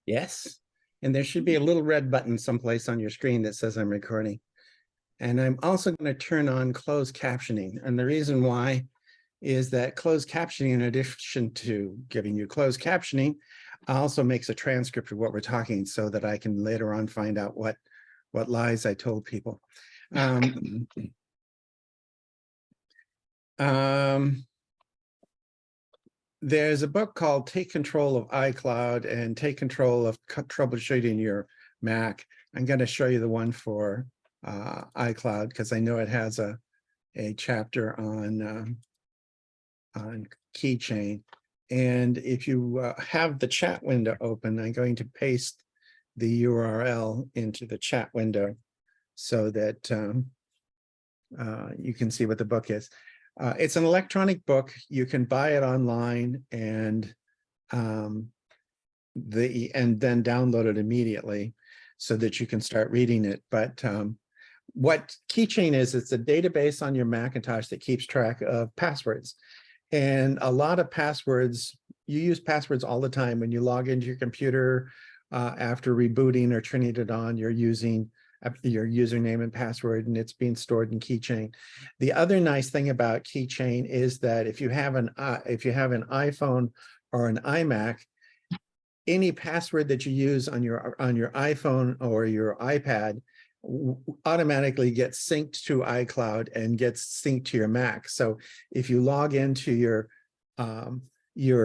Yes. And there should be a little red button someplace on your screen that says I'm recording. And I'm also going to turn on closed captioning. And the reason why is that closed captioning, in addition to giving you closed captioning, also makes a transcript of what we're talking so that I can later on find out what lies I told people. There's a book called Take Control of iCloud and Take Control of Troubleshooting Your Mac. I'm going to show you the one for iCloud because I know it has a chapter on keychain. And if you have the chat window open, I'm going to paste the URL into the chat window so that you can see what the book is. It's an electronic book. You can buy it online and then download it immediately so that you can start reading it. But what Keychain is, it's a database on your Macintosh that keeps track of passwords. And a lot of passwords, you use passwords all the time. When you log into your computer after rebooting or turning it on, you're using your username and password, and it's being stored in Keychain. The other nice thing about Keychain is that if you have an iPhone or an iMac, any password that you use on your iPhone or your iPad automatically gets synced to iCloud and gets synced to your Mac. So if you log into your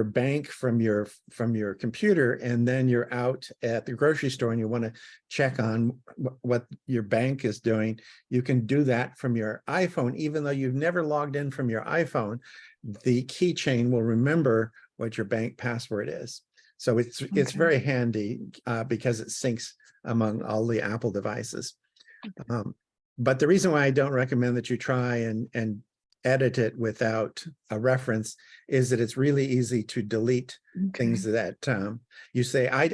bank from your computer and then you're out at the grocery store and you want to check on what your bank is doing, you can do that from your iPhone. Even though you've never logged in from your iPhone, the Keychain will remember what your bank password is. So it's very handy because it syncs among all the Apple devices. But the reason why I don't recommend that you try and edit it without a reference is that it's really easy to delete things that you say, I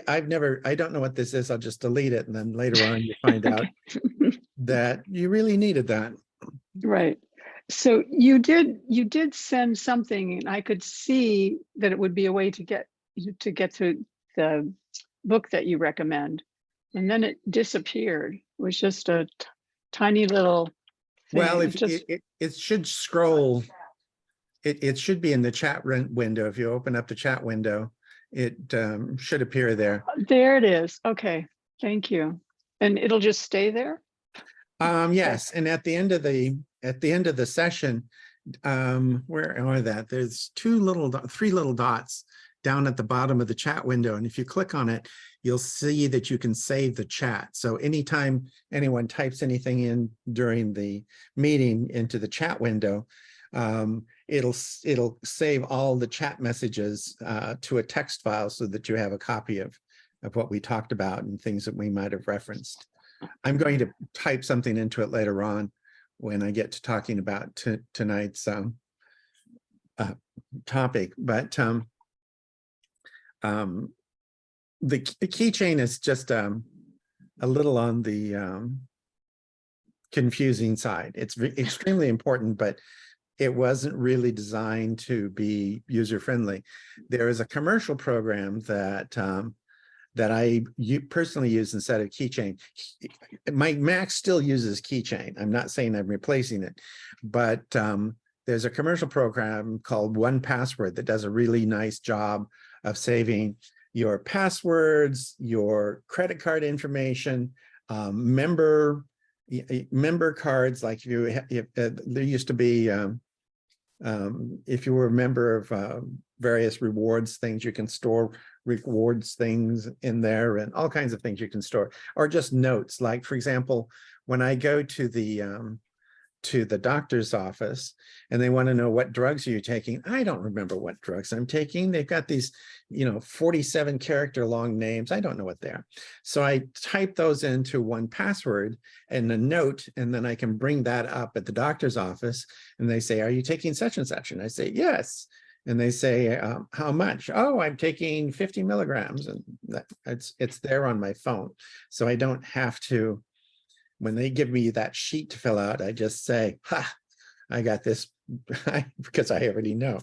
don't know what this is, I'll just delete it. And then later on you find out that you really needed that. Right. So you did send something, and I could see that it would be a way to get to the book that you recommend. And then it disappeared. It was just a tiny little thing. Well, if it should scroll, it should be in the chat window. If you open up the chat window, it should appear there. There it is. Okay, thank you. And it'll just stay there? Yes, and at the end of the session, where are that? There's three little dots down at the bottom of the chat window. And if you click on it, you'll see that you can save the chat. So anytime anyone types anything in during the meeting into the chat window, it'll save all the chat messages to a text file so that you have a copy of what we talked about and things that we might have referenced. I'm going to type something into it later on when I get to talking about tonight's topic. But the Keychain is just a little on the confusing side. It's extremely important, but it wasn't really designed to be user-friendly. There is a commercial program that I personally use instead of Keychain. My Mac still uses Keychain. I'm not saying I'm replacing it, but there's a commercial program called 1Password that does a really nice job of saving your passwords, your credit card information, member cards. Like there used to be, if you were a member of various rewards things, you can store rewards things in there and all kinds of things you can store, or just notes. Like, for example, when I go to the doctor's office and they want to know what drugs are you taking, I don't remember what drugs I'm taking. They've got these 47 character long names. I don't know what they are. So I type those into 1Password and a note, and then I can bring that up at the doctor's office and they say, are you taking such and such? And I say, yes. And they say, how much? Oh, I'm taking 50 milligrams. And it's there on my phone. So I don't have to, when they give me that sheet to fill out, I just say, ha, I got this because I already know.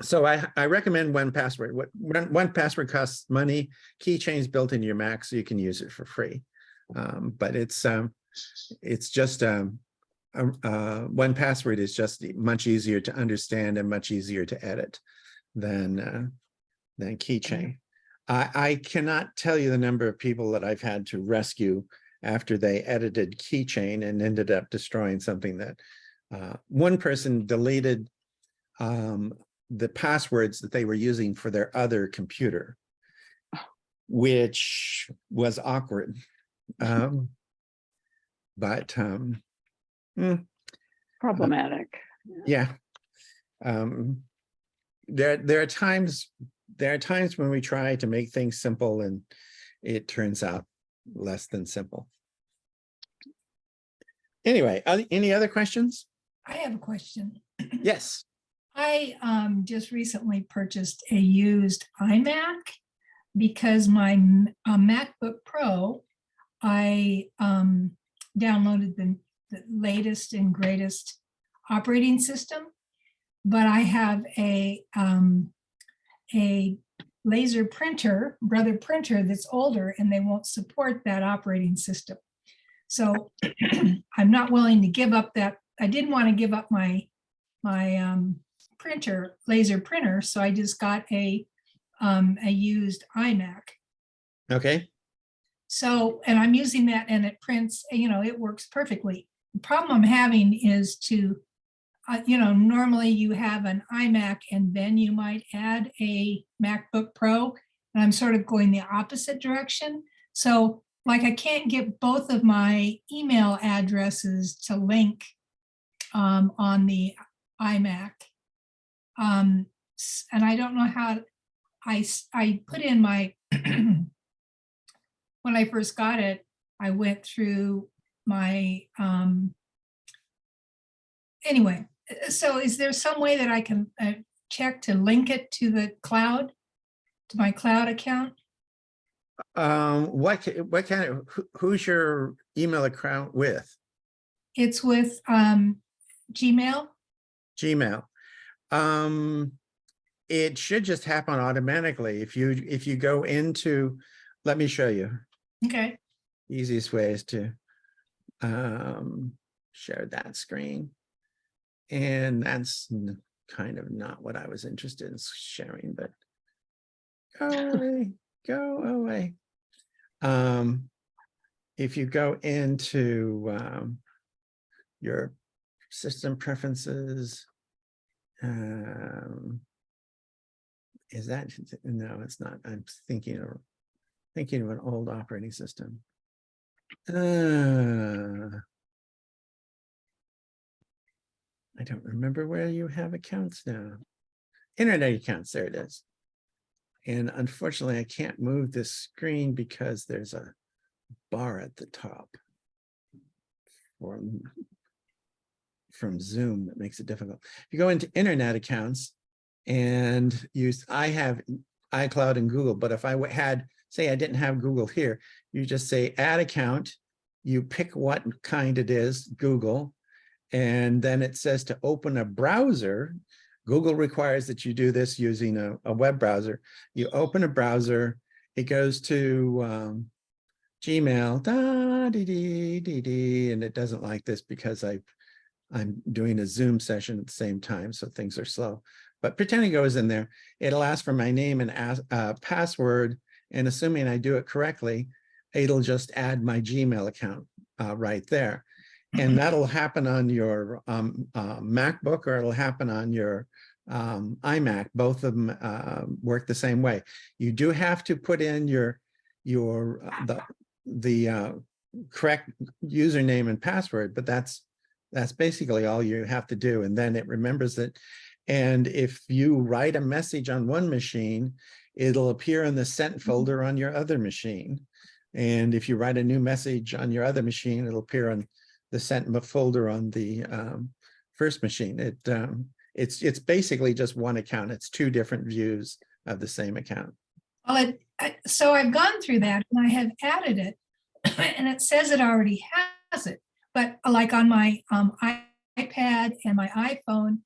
So I recommend 1Password. What 1Password costs money. Keychain's built into your Mac, so you can use it for free. But it's just 1Password is just much easier to understand and much easier to edit than Keychain. I cannot tell you the number of people that I've had to rescue after they edited Keychain and ended up destroying something that one person deleted the passwords that they were using for their other computer, which was awkward. Problematic. Yeah. There are times when we try to make things simple and it turns out less than simple. Anyway, any other questions? I have a question. Yes. I just recently purchased a used iMac because my MacBook Pro, I downloaded the latest and greatest operating system, but I have a laser printer, brother printer that's older, and they won't support that operating system. So I'm not willing to give up that. I didn't want to give up my laser printer, so I just got a used iMac. Okay. So, and I'm using that, and it prints. It works perfectly. The problem I'm having is to, normally you have an iMac and then you might add a MacBook Pro, and I'm sort of going the opposite direction. So, like, I can't get both of my email addresses to link on the iMac. And I don't know how. I put in my, when I first got it, I went through my, anyway, so is there some way that I can check to link it to the cloud, to my cloud account? What kind of, who's your email account with? It's with Gmail. Gmail. It should just happen automatically. If you go into, let me show you. Okay. Easiest way is to share that screen. And that's kind of not what I was interested in sharing, but go away, go away. If you go into your system preferences, is that, no, it's not. I'm thinking of an old operating system. I don't remember where you have accounts now. Internet accounts, there it is. And unfortunately, I can't move this screen because there's a bar at the top from Zoom that makes it difficult. If you go into internet accounts and use, I have iCloud and Google, but if I had, say I didn't have Google here, you just say add account, you pick what kind it is, Google, and then it says to open a browser. Google requires that you do this using a web browser. You open a browser, it goes to Gmail, and it doesn't like this because I'm doing a Zoom session at the same time, so things are slow. But pretend it goes in there, it'll ask for my name and password, and assuming I do it correctly, it'll just add my Gmail account right there. And that'll happen on your MacBook, or it'll happen on your iMac. Both of them work the same way. You do have to put in the correct username and password, but that's basically all you have to do. And then it remembers it. And if you write a message on one machine, it'll appear in the sent folder on your other machine. And if you write a new message on your other machine, it'll appear on the sent folder on the first machine. It's basically just one account. It's two different views of the same account. Well, so I've gone through that and I have added it, and it says it already has it. But like on my iPad and my iPhone,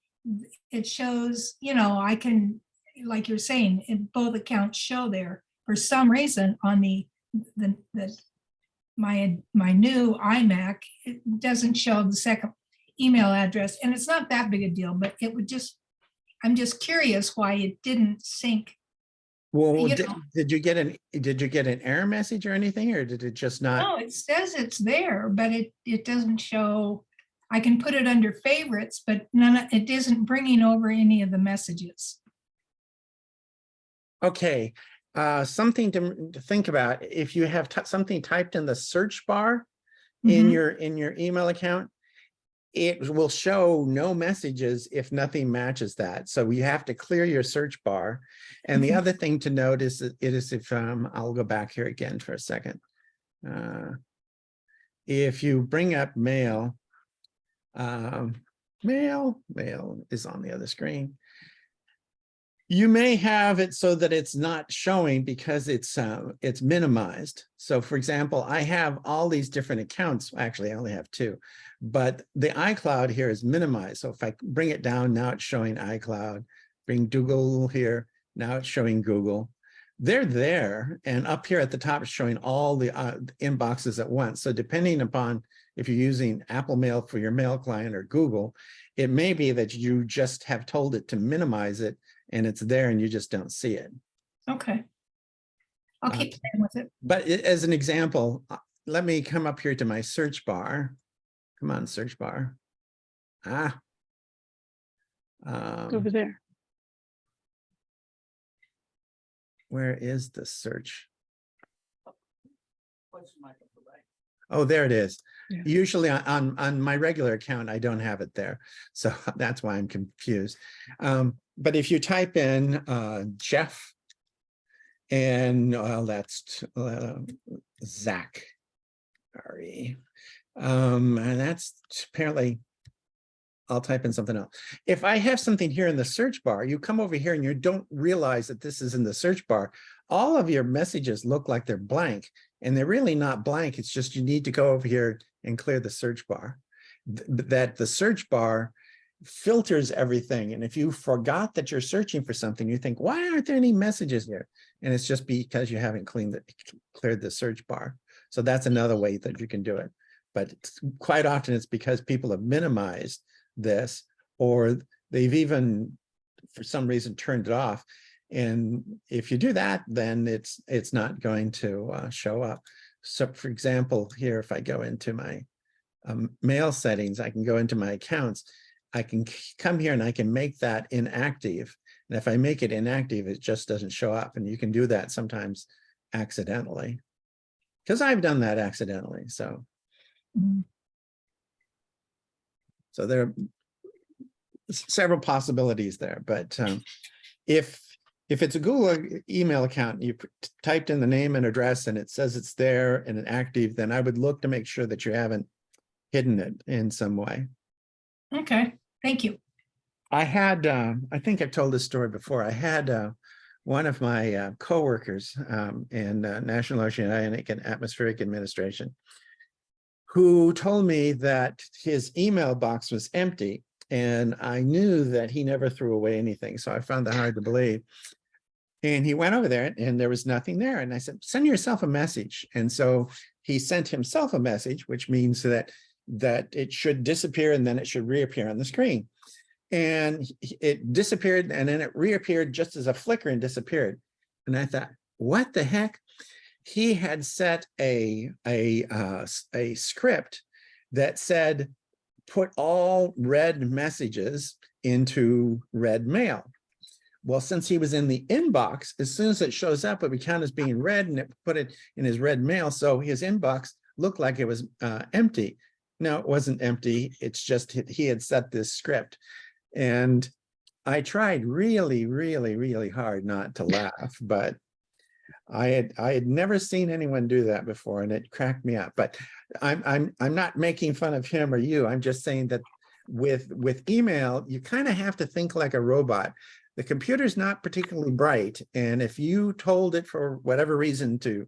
it shows, I can, like you're saying, both accounts show there. For some reason on my new iMac, it doesn't show the second email address, and it's not that big a deal, but I'm just curious why it didn't sync. Well, You did you get an error message or anything, or did it just not? No, it says it's there, but it doesn't show. I can put it under favorites, but it isn't bringing over any of the messages. Okay, something to think about. If you have something typed in the search bar in your email account, it will show no messages if nothing matches that. So you have to clear your search bar. And the other thing to note is that it is if I'll go back here again for a second. If you bring up mail, mail is on the other screen. You may have it so that it's not showing because it's minimized. So for example, I have all these different accounts. Actually, I only have 2, but the iCloud here is minimized. So if I bring it down, now it's showing iCloud. Bring Google here, now it's showing Google. They're there, and up here at the top is showing all the inboxes at once. So depending upon if you're using Apple Mail for your mail client or Google, it may be that you just have told it to minimize it, and it's there and you just don't see it. Okay. I'll keep playing with it. But as an example, let me come up here to my search bar. Come on, search bar. It's over there. Where is the search? Oh, there it is. Yeah. Usually on my regular account, I don't have it there. So that's why I'm confused. But if you type in Jeff, and that's Zach, sorry. And that's apparently, I'll type in something else. If I have something here in the search bar, you come over here and you don't realize that this is in the search bar. All of your messages look like they're blank, and they're really not blank. It's just you need to go over here and clear the search bar. That the search bar filters everything. And if you forgot that you're searching for something, you think, why aren't there any messages here? And it's just because you haven't cleared the search bar. So that's another way that you can do it. But quite often it's because people have minimized this, or they've even for some reason turned it off. And if you do that, then it's not going to show up. So for example, here, if I go into my mail settings, I can go into my accounts. I can come here and I can make that inactive. And if I make it inactive, it just doesn't show up. And you can do that sometimes accidentally, because I've done that accidentally. So, so there are several possibilities there. But if it's a Google email account, you typed in the name and address and it says it's there and it's active, then I would look to make sure that you haven't hidden it in some way. Okay, thank you. I had, I think I've told this story before. I had one of my coworkers in National Oceanic and Atmospheric Administration who told me that his email box was empty, and I knew that he never threw away anything. So I found that hard to believe. And he went over there and there was nothing there. And I said, send yourself a message. And so he sent himself a message, which means that it should disappear and then it should reappear on the screen. And it disappeared and then it reappeared just as a flicker and disappeared. And I thought, what the heck? He had set a script that said, put all read messages into read mail. Well, since he was in the inbox, as soon as it shows up, it would count as being read and it put it in his read mail. So his inbox looked like it was empty. No, it wasn't empty. It's just he had set this script. And I tried really, really, really hard not to laugh, but I had never seen anyone do that before, and it cracked me up. But I'm not making fun of him or you. I'm just saying that with email, you kind of have to think like a robot. the computer's not particularly bright. And if you told it for whatever reason to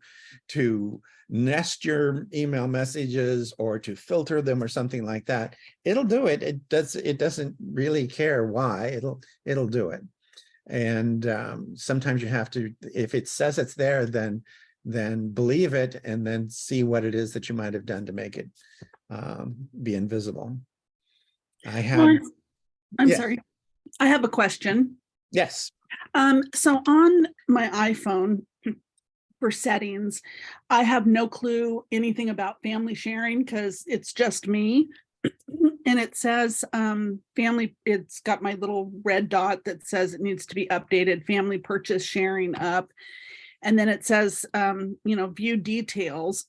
nest your email messages or to filter them or something like that, it'll do it. It doesn't really care why. It'll do it. And sometimes you have to, if it says it's there, then believe it and then see what it is that you might have done to make it be invisible. I have. Lawrence, I'm Yes. sorry. I have a question. Yes. So on my iPhone for settings, I have no clue anything about family sharing because it's just me. And it says family, it's got my little red dot that says it needs to be updated, family purchase sharing up. And then it says, view details.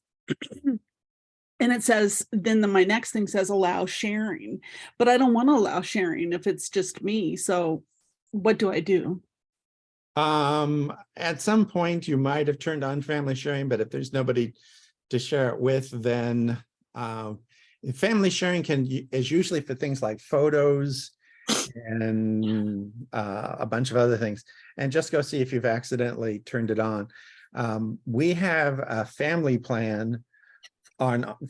And it says, then my next thing says allow sharing, but I don't want to allow sharing if it's just me. So what do I do? At some point you might have turned on family sharing, but if there's nobody to share it with, then family sharing is usually for things like photos and a bunch of other things. And just go see if you've accidentally turned it on. We have a family plan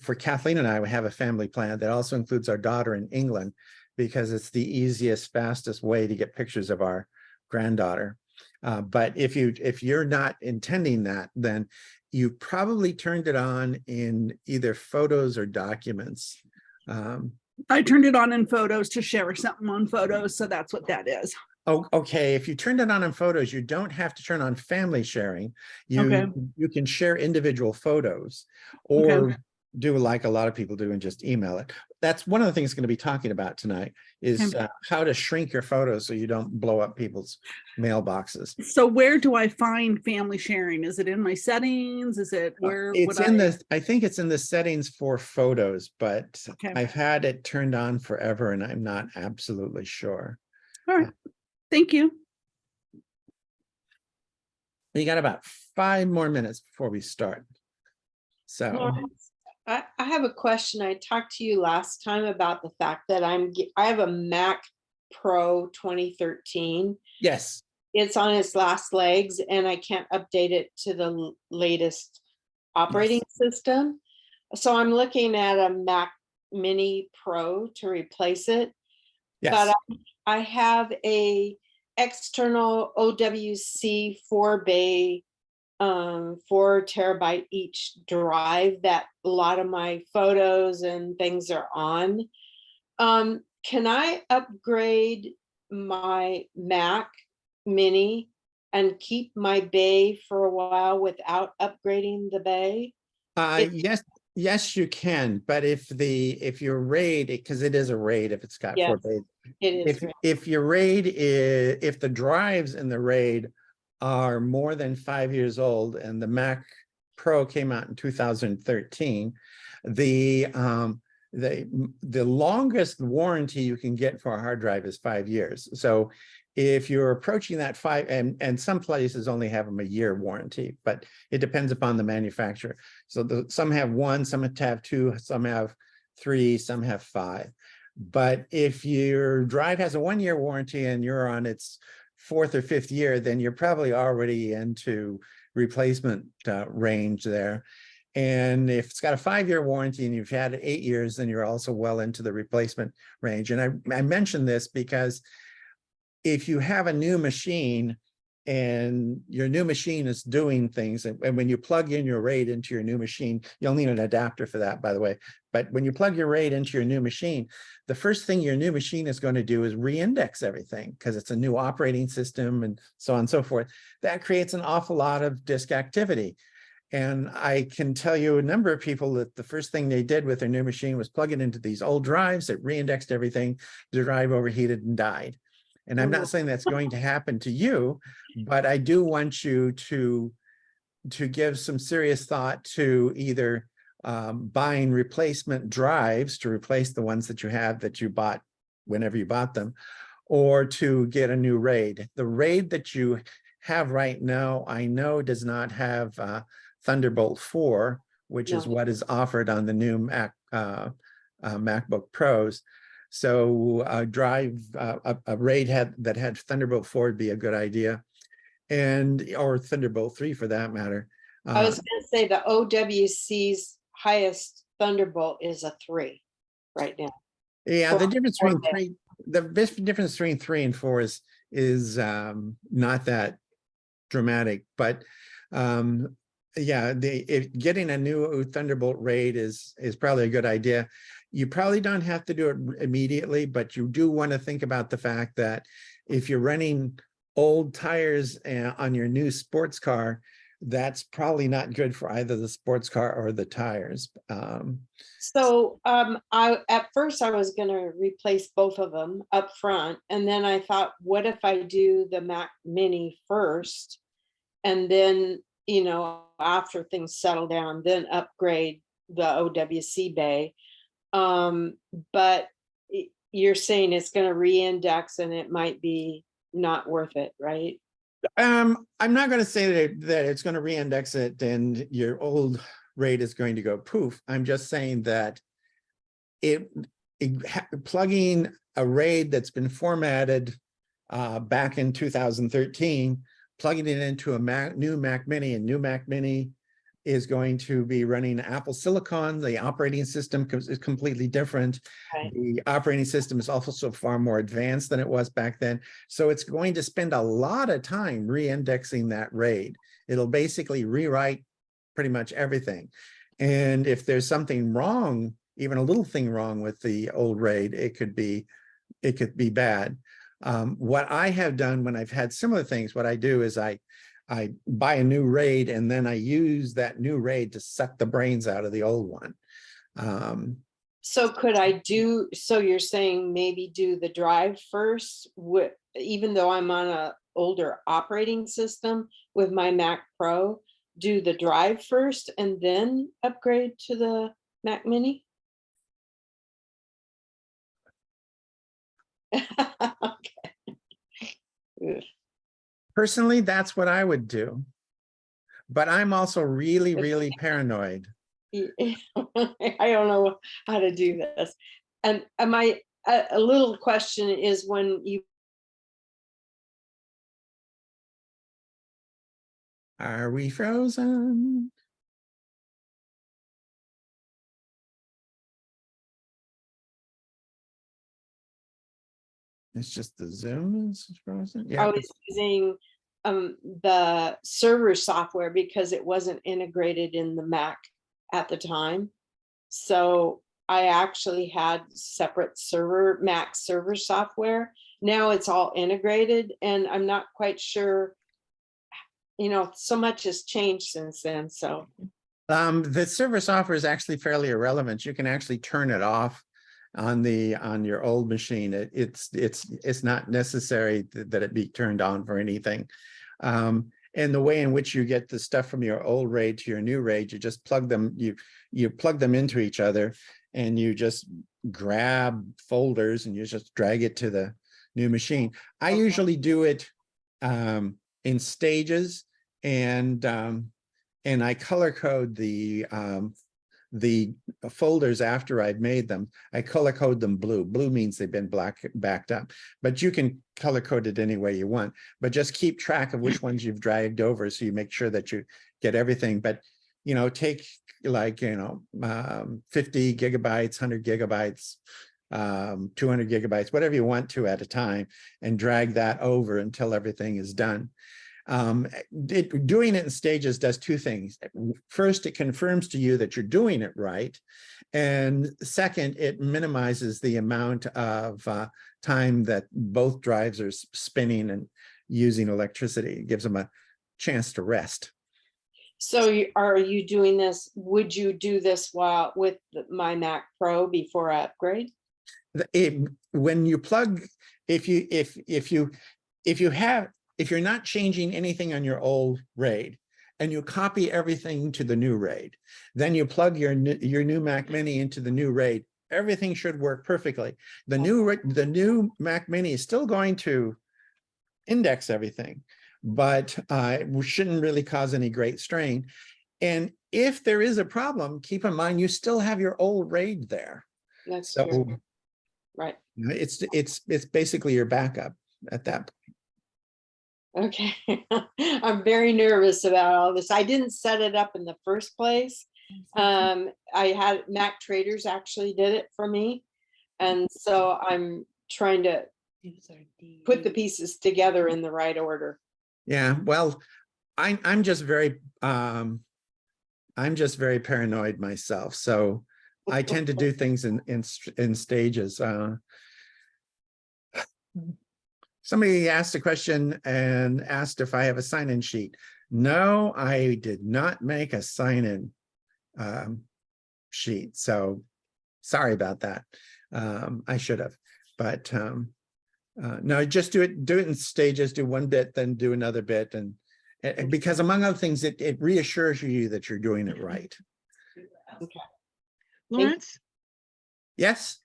for Kathleen and I. We have a family plan that also includes our daughter in England because it's the easiest, fastest way to get pictures of our granddaughter. But if you're not intending that, then you probably turned it on in either photos or documents. I turned it on in photos to share something on photos. So that's what that is. Oh, okay. If you turned it on in photos, you don't have to turn on family sharing. Okay. You can share individual photos or do like a lot of people do and just email it. That's one of the things going to be talking about tonight is how to shrink your photos so you don't blow up people's mailboxes. So where do I find family sharing? Is it in my settings? Is it where It's in I think it's in the settings for photos, but I've had it turned on forever and I'm not absolutely sure. All right. Thank you. We got about 5 more minutes before we start. So Lawrence, I have a question. I talked to you last time about the fact that I have a Mac Pro 2013. yes. It's on its last legs and I can't update it to the latest operating system. So I'm looking at a Mac Mini Pro to replace it. Yes. But I have a external OWC 4-bay 4 terabyte each drive that a lot of my photos and things are on. Can I upgrade my Mac Mini and keep my bay for a while without upgrading the bay? Yes, you can. But if your RAID, because it is a RAID, if it's got 4 bays, It is. if your RAID is, if the drives in the RAID are more than 5 years old, and the Mac Pro came out in 2013, the longest warranty you can get for a hard drive is 5 years. So if you're approaching that 5, and some places only have them a year warranty, but it depends upon the manufacturer. So some have 1, some have 2, some have 3, some have 5. But if your drive has a 1-year warranty and you're on its 4th or 5th year, then you're probably already into replacement range there. And if it's got a 5-year warranty and you've had it 8 years, then you're also well into the replacement range. And I mention this because if you have a new machine and your new machine is doing things, and when you plug in your RAID into your new machine, you'll need an adapter for that, by the way. But when you plug your RAID into your new machine, the first thing your new machine is going to do is re-index everything because it's a new operating system and so on and so forth. That creates an awful lot of disk activity. And I can tell you a number of people that the first thing they did with their new machine was plug it into these old drives that re-indexed everything. The drive overheated and died. And I'm not saying that's going to happen to you, but I do want you to give some serious thought to either buying replacement drives to replace the ones that you have that you bought whenever you bought them, or to get a new RAID. The RAID that you have right now, I know does not have Thunderbolt 4, which is what is offered on the new MacBook Pros. So a RAID that had Thunderbolt 4 would be a good idea, or Thunderbolt 3 for that matter. I was gonna say the OWC's highest Thunderbolt is a 3 right now. Yeah, the difference between Okay. three, the difference between 3 and 4 is not that dramatic, but yeah, getting a new Thunderbolt RAID is probably a good idea. You probably don't have to do it immediately, but you do want to think about the fact that if you're running old tires on your new sports car, that's probably not good for either the sports car or the tires. So at first I was gonna replace both of them up front, and then I thought, what if I do the Mac Mini first, and then, you know, after things settle down, then upgrade the OWC bay. But you're saying it's going to re-index and it might be not worth it, right? I'm not going to say that it's going to re-index it and your old RAID is going to go poof. I'm just saying that plugging a RAID that's been formatted back in 2013, plugging it into a new Mac Mini, and new Mac Mini is going to be running Apple Silicon. The operating system is completely different. Right. The operating system is also far more advanced than it was back then. So it's going to spend a lot of time re-indexing that RAID. It'll basically rewrite pretty much everything. And if there's something wrong, even a little thing wrong with the old RAID, it could be bad. What I have done when I've had similar things, what I do is I buy a new RAID and then I use that new RAID to suck the brains out of the old one. So could I do, so you're saying maybe do the drive first, even though I'm on a older operating system with my Mac Pro, do the drive first and then upgrade to the Mac Mini? Okay. Ugh. Personally, that's what I would do. But I'm also really, really paranoid. I don't know how to do this. And a little question is when you Are we frozen? It's just the Zoom is frozen. I Yeah. was using the server software because it wasn't integrated in the Mac at the time. So I actually had separate Mac server software. Now it's all integrated and I'm not quite sure, you know, so much has changed since then. So The server software is actually fairly irrelevant. You can actually turn it off on your old machine. It's not necessary that it be turned on for anything. And the way in which you get the stuff from your old RAID to your new RAID, you just plug them, you plug them into each other, and you just grab folders and you just drag it to the new machine. I usually do it in stages, and I color code the folders after I've made them. I color code them blue. Blue means they've been backed up, but you can color code it any way you want, but just keep track of which ones you've dragged over so you make sure that you get everything. But, you know, take like, 50 gigabytes, 100 gigabytes, 200 gigabytes, whatever you want to at a time, and drag that over until everything is done. Doing it in stages does two things. First, it confirms to you that you're doing it right. And second, it minimizes the amount of time that both drives are spinning and using electricity. It gives them a chance to rest. So are you doing this? Would you do this with my Mac Pro before I upgrade? When you plug, if you're not changing anything on your old RAID and you copy everything to the new RAID, then you plug your new Mac Mini into the new RAID, everything should work perfectly. The new Mac Mini is still going to index everything, but it shouldn't really cause any great strain. And if there is a problem, keep in mind you still have your old RAID there. That's So true. Right. It's basically your backup at that. Okay. I'm very nervous about all this. I didn't set it up in the first place. I had Mac Traders actually did it for me. And so I'm trying to put the pieces together in the right order. Yeah, well, I'm just very paranoid myself, so I tend to do things in stages. Somebody asked a question and asked if I have a sign-in sheet. No, I did not make a sign-in sheet, so sorry about that. I should have, but no, just do it in stages. Do one bit, then do another bit, and because among other things, it reassures you that you're doing it right. Okay. Lawrence, Yes.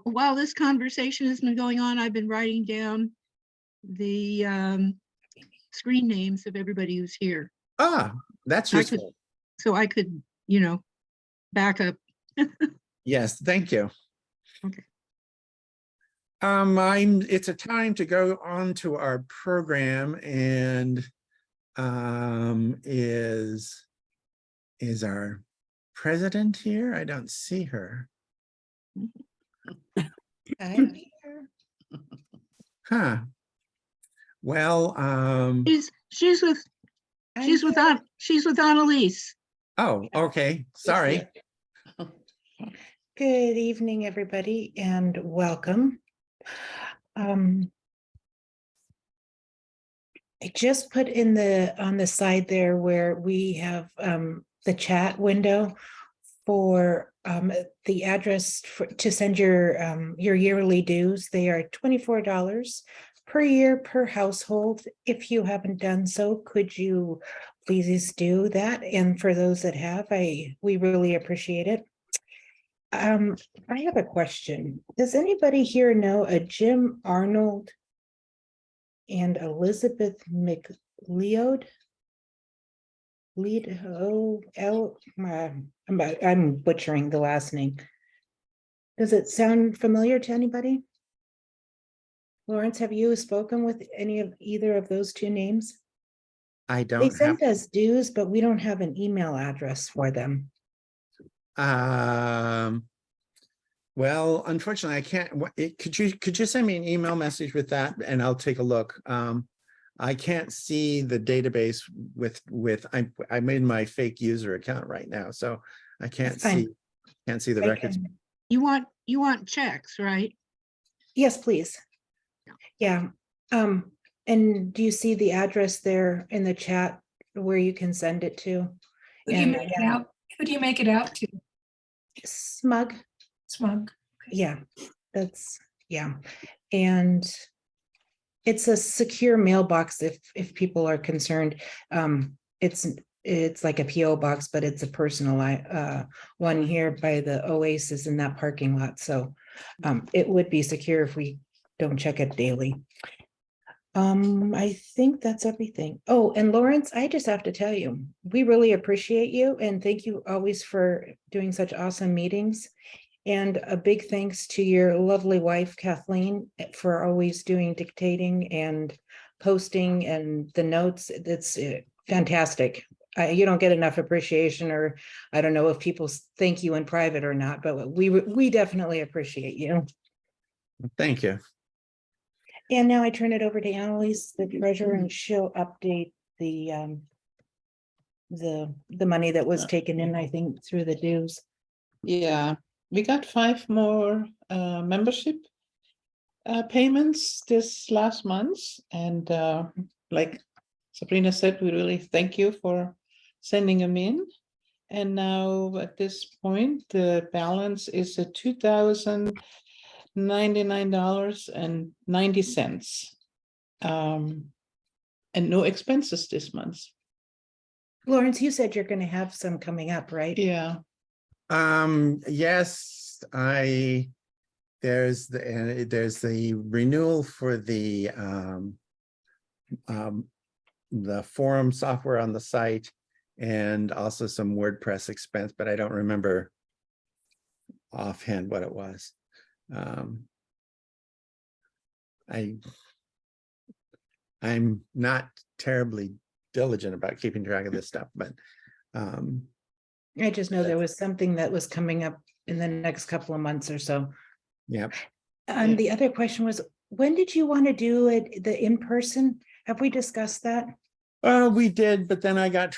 while this conversation has been going on, I've been writing down the screen names of everybody who's here. Ah, that's I could- useful. So I could, back up. Yes, thank you. Okay. It's a time to go on to our program, and is our president here? I don't see her. Huh. Well, She's with Annalise. oh, okay, sorry. Good evening, everybody, and welcome. I just put in on the side there where we have the chat window for the address to send your yearly dues. They are $24 per year per household. If you haven't done so, could you please do that? And for those that have, we really appreciate it. I have a question. Does anybody here know a Jim Arnold and Elizabeth McLeod? I'm butchering the last name. Does it sound familiar to anybody? Lawrence, have you spoken with either of those two names? I They don't have. sent us dues, but we don't have an email address for them. Well, unfortunately, I can't. Could you send me an email message with that, and I'll take a look. I can't see the database with I'm in my fake user account right now, so I can't see the records. You want checks, right? Yes, please. Yeah. And do you see the address there in the chat where you can send it to? Who do you make it out? Who do you make it out to? Smug. Smug. Yeah, yeah. And it's a secure mailbox if people are concerned. It's like a PO box, but it's a personal one here by the Oasis in that parking lot. So it would be secure if we don't check it daily. I think that's everything. Oh, and Lawrence, I just have to tell you, we really appreciate you and thank you always for doing such awesome meetings. And a big thanks to your lovely wife, Kathleen, for always dictating and posting and the notes. It's fantastic. You don't get enough appreciation, or I don't know if people thank you in private or not, but we definitely appreciate you. Thank you. And now I turn it over to Annalise, the treasurer, and she'll update the money that was taken in, I think, through the dues. Yeah, we got 5 more membership payments this last month. And like Sabrina said, we really thank you for sending them in. And now at this point, the balance is at $2,099.90. And no expenses this month. Lawrence, you said you're going to have some coming up, right? Yeah. Yes, there's the renewal for the forum software on the site, and also some WordPress expense, but I don't remember offhand what it was. I'm not terribly diligent about keeping track of this stuff, but I just know there was something that was coming up in the next couple of months or so. yeah. And the other question was, when did you want to do it, the in-person? Have we discussed that? We did, but then I got,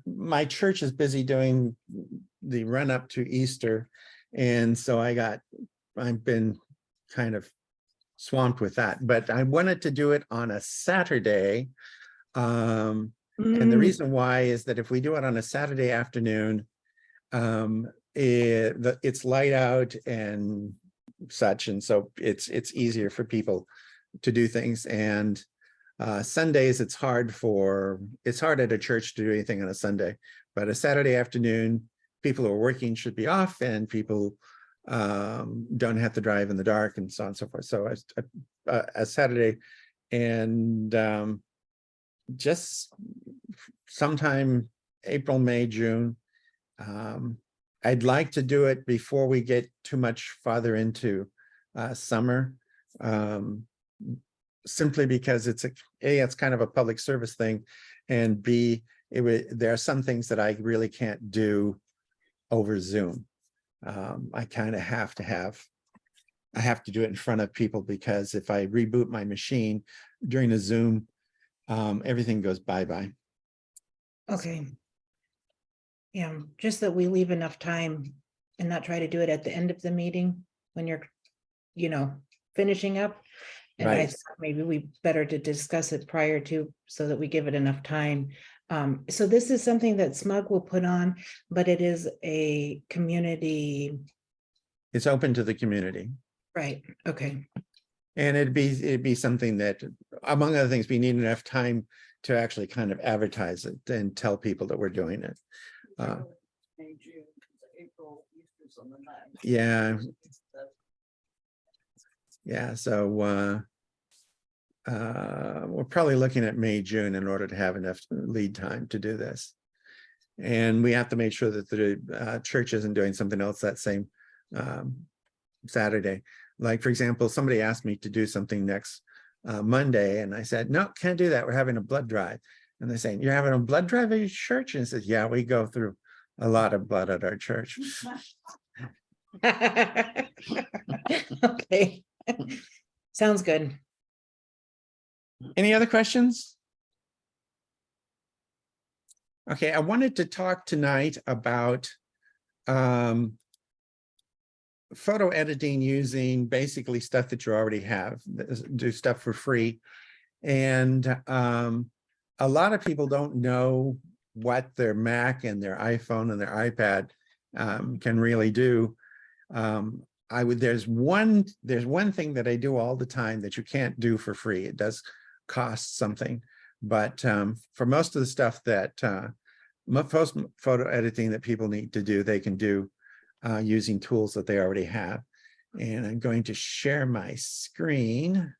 my church is busy doing the run up to Easter. And so I've been kind of swamped with that, but I wanted to do it on a Saturday. And the reason why is that if we do it on a Saturday afternoon, it's light out and such, and so it's easier for people to do things. And Sundays, it's hard at a church to do anything on a Sunday, but a Saturday afternoon, people who are working should be off, and people don't have to drive in the dark and so on and so forth. So a Saturday, and just sometime April, May, June. I'd like to do it before we get too much farther into summer, simply because it's kind of a public service thing, and B, there are some things that I really can't do over Zoom. I kind of have to do it in front of people, because if I reboot my machine during a Zoom, everything goes bye-bye. Okay. Yeah, just that we leave enough time and not try to do it at the end of the meeting when you're, finishing up. And I Right. thought maybe we better to discuss it prior to, so that we give it enough time. So this is something that SMUG will put on, but it is a community, It's open to the community. right? Okay. And it'd be something that, among other things, we need enough time to actually kind of advertise it and tell people that we're doing it. Yeah. Yeah, so we're probably looking at May, June in order to have enough lead time to do this. And we have to make sure that the church isn't doing something else that same Saturday. Like, for example, somebody asked me to do something next Monday, and I said, no, can't do that. We're having a blood drive. And they're saying, you're having a blood drive at your church? And I said, yeah, we go through a lot of blood at our church. Okay. Sounds good. Any other questions? Okay, I wanted to talk tonight about photo editing using basically stuff that you already have, do stuff for free. And a lot of people don't know what their Mac and their iPhone and their iPad can really do. There's one thing that I do all the time that you can't do for free. It does cost something, but for most of the stuff that most photo editing that people need to do, they can do using tools that they already have. And I'm going to share my screen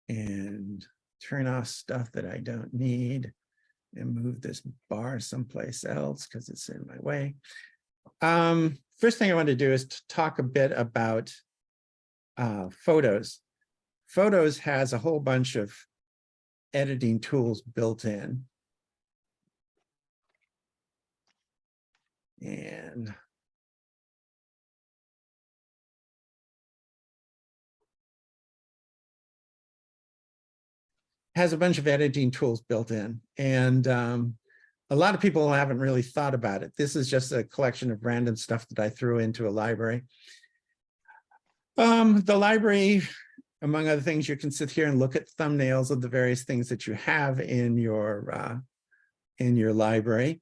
and turn off stuff that I don't need and move this bar someplace else because it's in my way. First thing I want to do is to talk a bit about Photos. Photos has a whole bunch of editing tools built in. And has a bunch of editing tools built in. And a lot of people haven't really thought about it. This is just a collection of random stuff that I threw into a library. The library, among other things, you can sit here and look at thumbnails of the various things that you have in your library.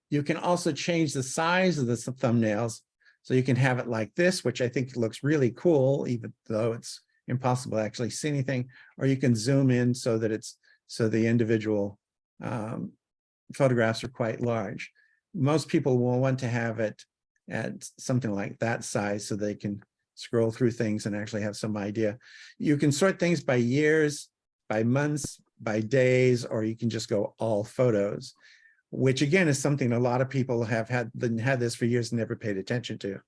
You can also change the size of the thumbnails. So you can have it like this, which I think looks really cool, even though it's impossible to actually see anything, or you can zoom in so that the individual photographs are quite large. Most people will want to have it at something like that size so they can scroll through things and actually have some idea. You can sort things by years, by months, by days, or you can just go all photos. which again is something a lot of people have had this for years and never paid attention to.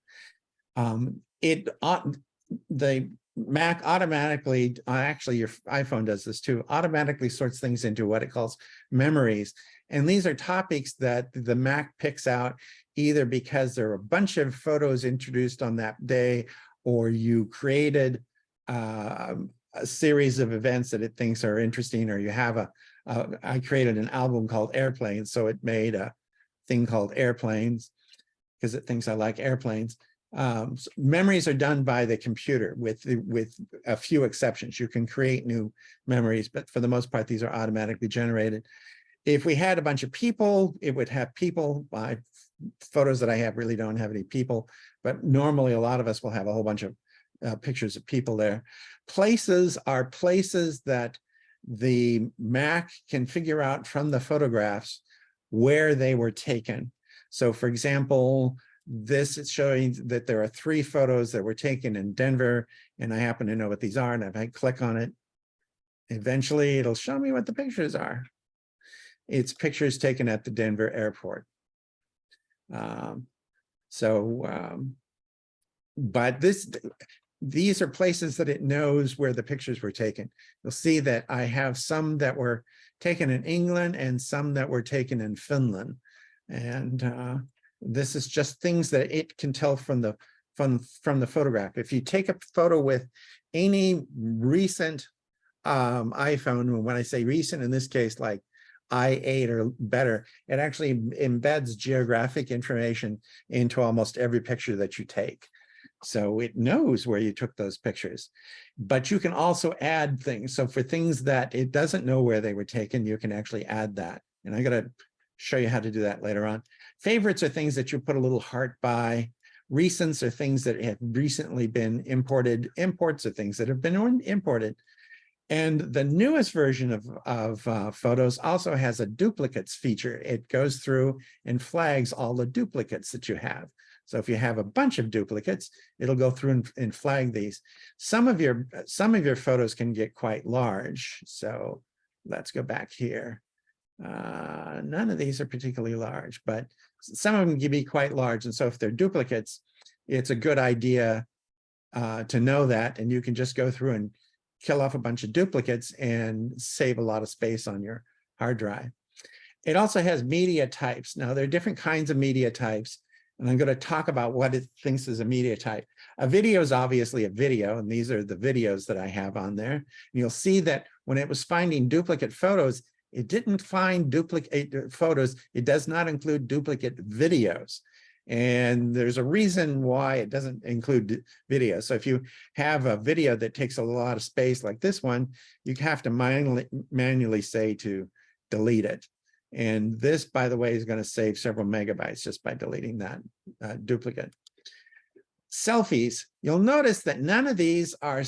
The Mac automatically, actually your iPhone does this too, automatically sorts things into what it calls memories. And these are topics that the Mac picks out either because there are a bunch of photos introduced on that day, or you created a series of events that it thinks are interesting, or you have I created an album called Airplanes, so it made a thing called Airplanes because it thinks I like airplanes. So memories are done by the computer with a few exceptions. You can create new memories, but for the most part, these are automatically generated. If we had a bunch of people, it would have people. Photos that I have really don't have any people, but normally a lot of us will have a whole bunch of pictures of people there. Places are places that the Mac can figure out from the photographs where they were taken. So for example, this is showing that there are 3 photos that were taken in Denver, and I happen to know what these are, and if I click on it, eventually it'll show me what the pictures are. It's pictures taken at the Denver airport. But these are places that it knows where the pictures were taken. You'll see that I have some that were taken in England and some that were taken in Finland. And this is just things that it can tell from the photograph. If you take a photo with any recent iPhone, when I say recent, in this case, like i8 or better, it actually embeds geographic information into almost every picture that you take. So it knows where you took those pictures, but you can also add things. So for things that it doesn't know where they were taken, you can actually add that. And I'm going to show you how to do that later on. Favorites are things that you put a little heart by. Recents are things that have recently been imported. Imports are things that have been imported. And the newest version of Photos also has a duplicates feature. It goes through and flags all the duplicates that you have. So if you have a bunch of duplicates, it'll go through and flag these. Some of your photos can get quite large. So let's go back here. None of these are particularly large, but some of them can be quite large. And so if they're duplicates, it's a good idea to know that, and you can just go through and kill off a bunch of duplicates and save a lot of space on your hard drive. It also has media types. Now, there are different kinds of media types, and I'm going to talk about what it thinks is a media type. A video is obviously a video, and these are the videos that I have on there. And you'll see that when it was finding duplicate photos, it didn't find duplicate photos. It does not include duplicate videos. And there's a reason why it doesn't include video. So if you have a video that takes a lot of space like this one, you have to manually say to delete it. And this, by the way, is going to save several megabytes just by deleting that duplicate. Selfies. You'll notice that none of these are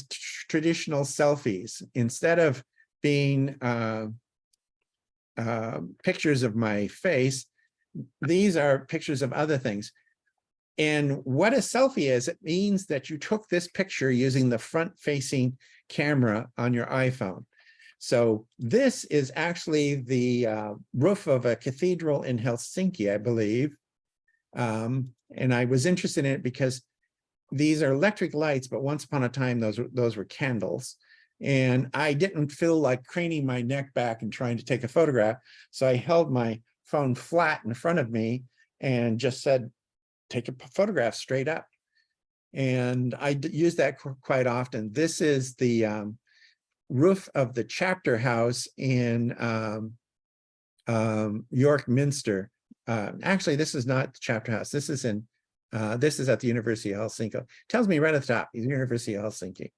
traditional selfies. Instead of being pictures of my face, these are pictures of other things. And what a selfie is, it means that you took this picture using the front-facing camera on your iPhone. So this is actually the roof of a cathedral in Helsinki, I believe. And I was interested in it because these are electric lights, but once upon a time, those were candles. And I didn't feel like craning my neck back and trying to take a photograph. So I held my phone flat in front of me and just said, take a photograph straight up. And I use that quite often. This is the roof of the chapter house in York Minster. Actually, this is not the chapter house. This is at the University of Helsinki. It tells me right at the top, the University of Helsinki.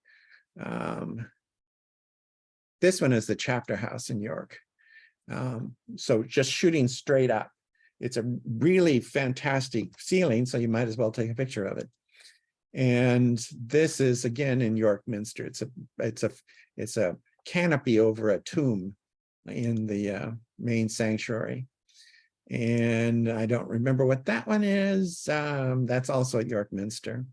This one is the chapter house in York. So just shooting straight up. It's a really fantastic ceiling, so you might as well take a picture of it. And this is again in York Minster. It's a canopy over a tomb in the main sanctuary. And I don't remember what that one is. That's also at York Minster.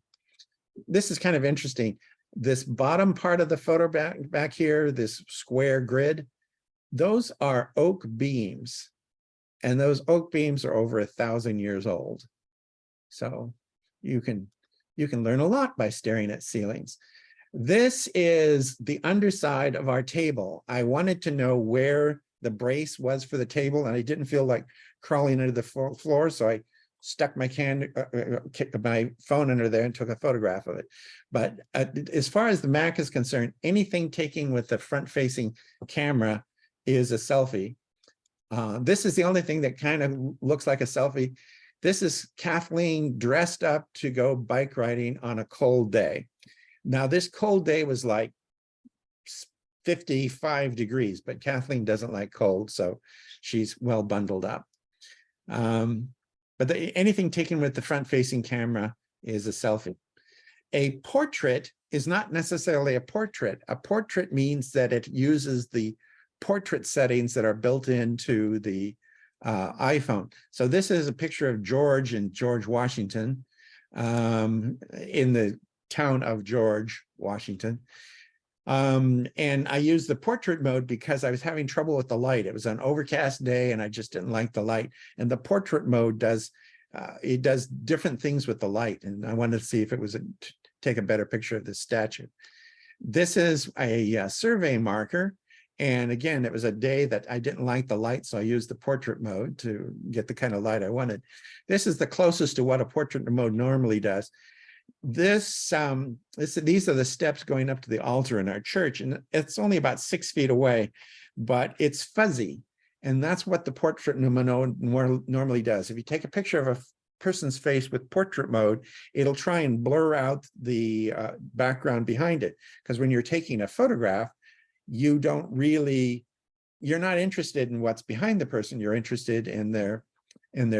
This is kind of interesting. This bottom part of the photo back here, this square grid, those are oak beams. And those oak beams are over 1,000 years old. So you can learn a lot by staring at ceilings. This is the underside of our table. I wanted to know where the brace was for the table, and I didn't feel like crawling under the floor, so I stuck my my phone under there and took a photograph of it. But as far as the Mac is concerned, anything taken with the front-facing camera is a selfie. This is the only thing that kind of looks like a selfie. This is Kathleen dressed up to go bike riding on a cold day. Now, this cold day was like 55 degrees, but Kathleen doesn't like cold, so she's well bundled up. But anything taken with the front-facing camera is a selfie. A portrait is not necessarily a portrait. A portrait means that it uses the portrait settings that are built into the iPhone. So this is a picture of George in George, Washington, in the town of George, Washington. And I used the portrait mode because I was having trouble with the light. It was an overcast day and I just didn't like the light. And the portrait mode does, it does different things with the light. And I wanted to see if it was take a better picture of this statue. This is a survey marker. And again, it was a day that I didn't like the light, so I used the portrait mode to get the kind of light I wanted. This is the closest to what a portrait mode normally does. These are the steps going up to the altar in our church, and it's only about 6 feet away, but it's fuzzy. And that's what the portrait mode normally does. If you take a picture of a person's face with portrait mode, it'll try and blur out the background behind it. Because when you're taking a photograph, you don't really, you're not interested in what's behind the person, you're interested in their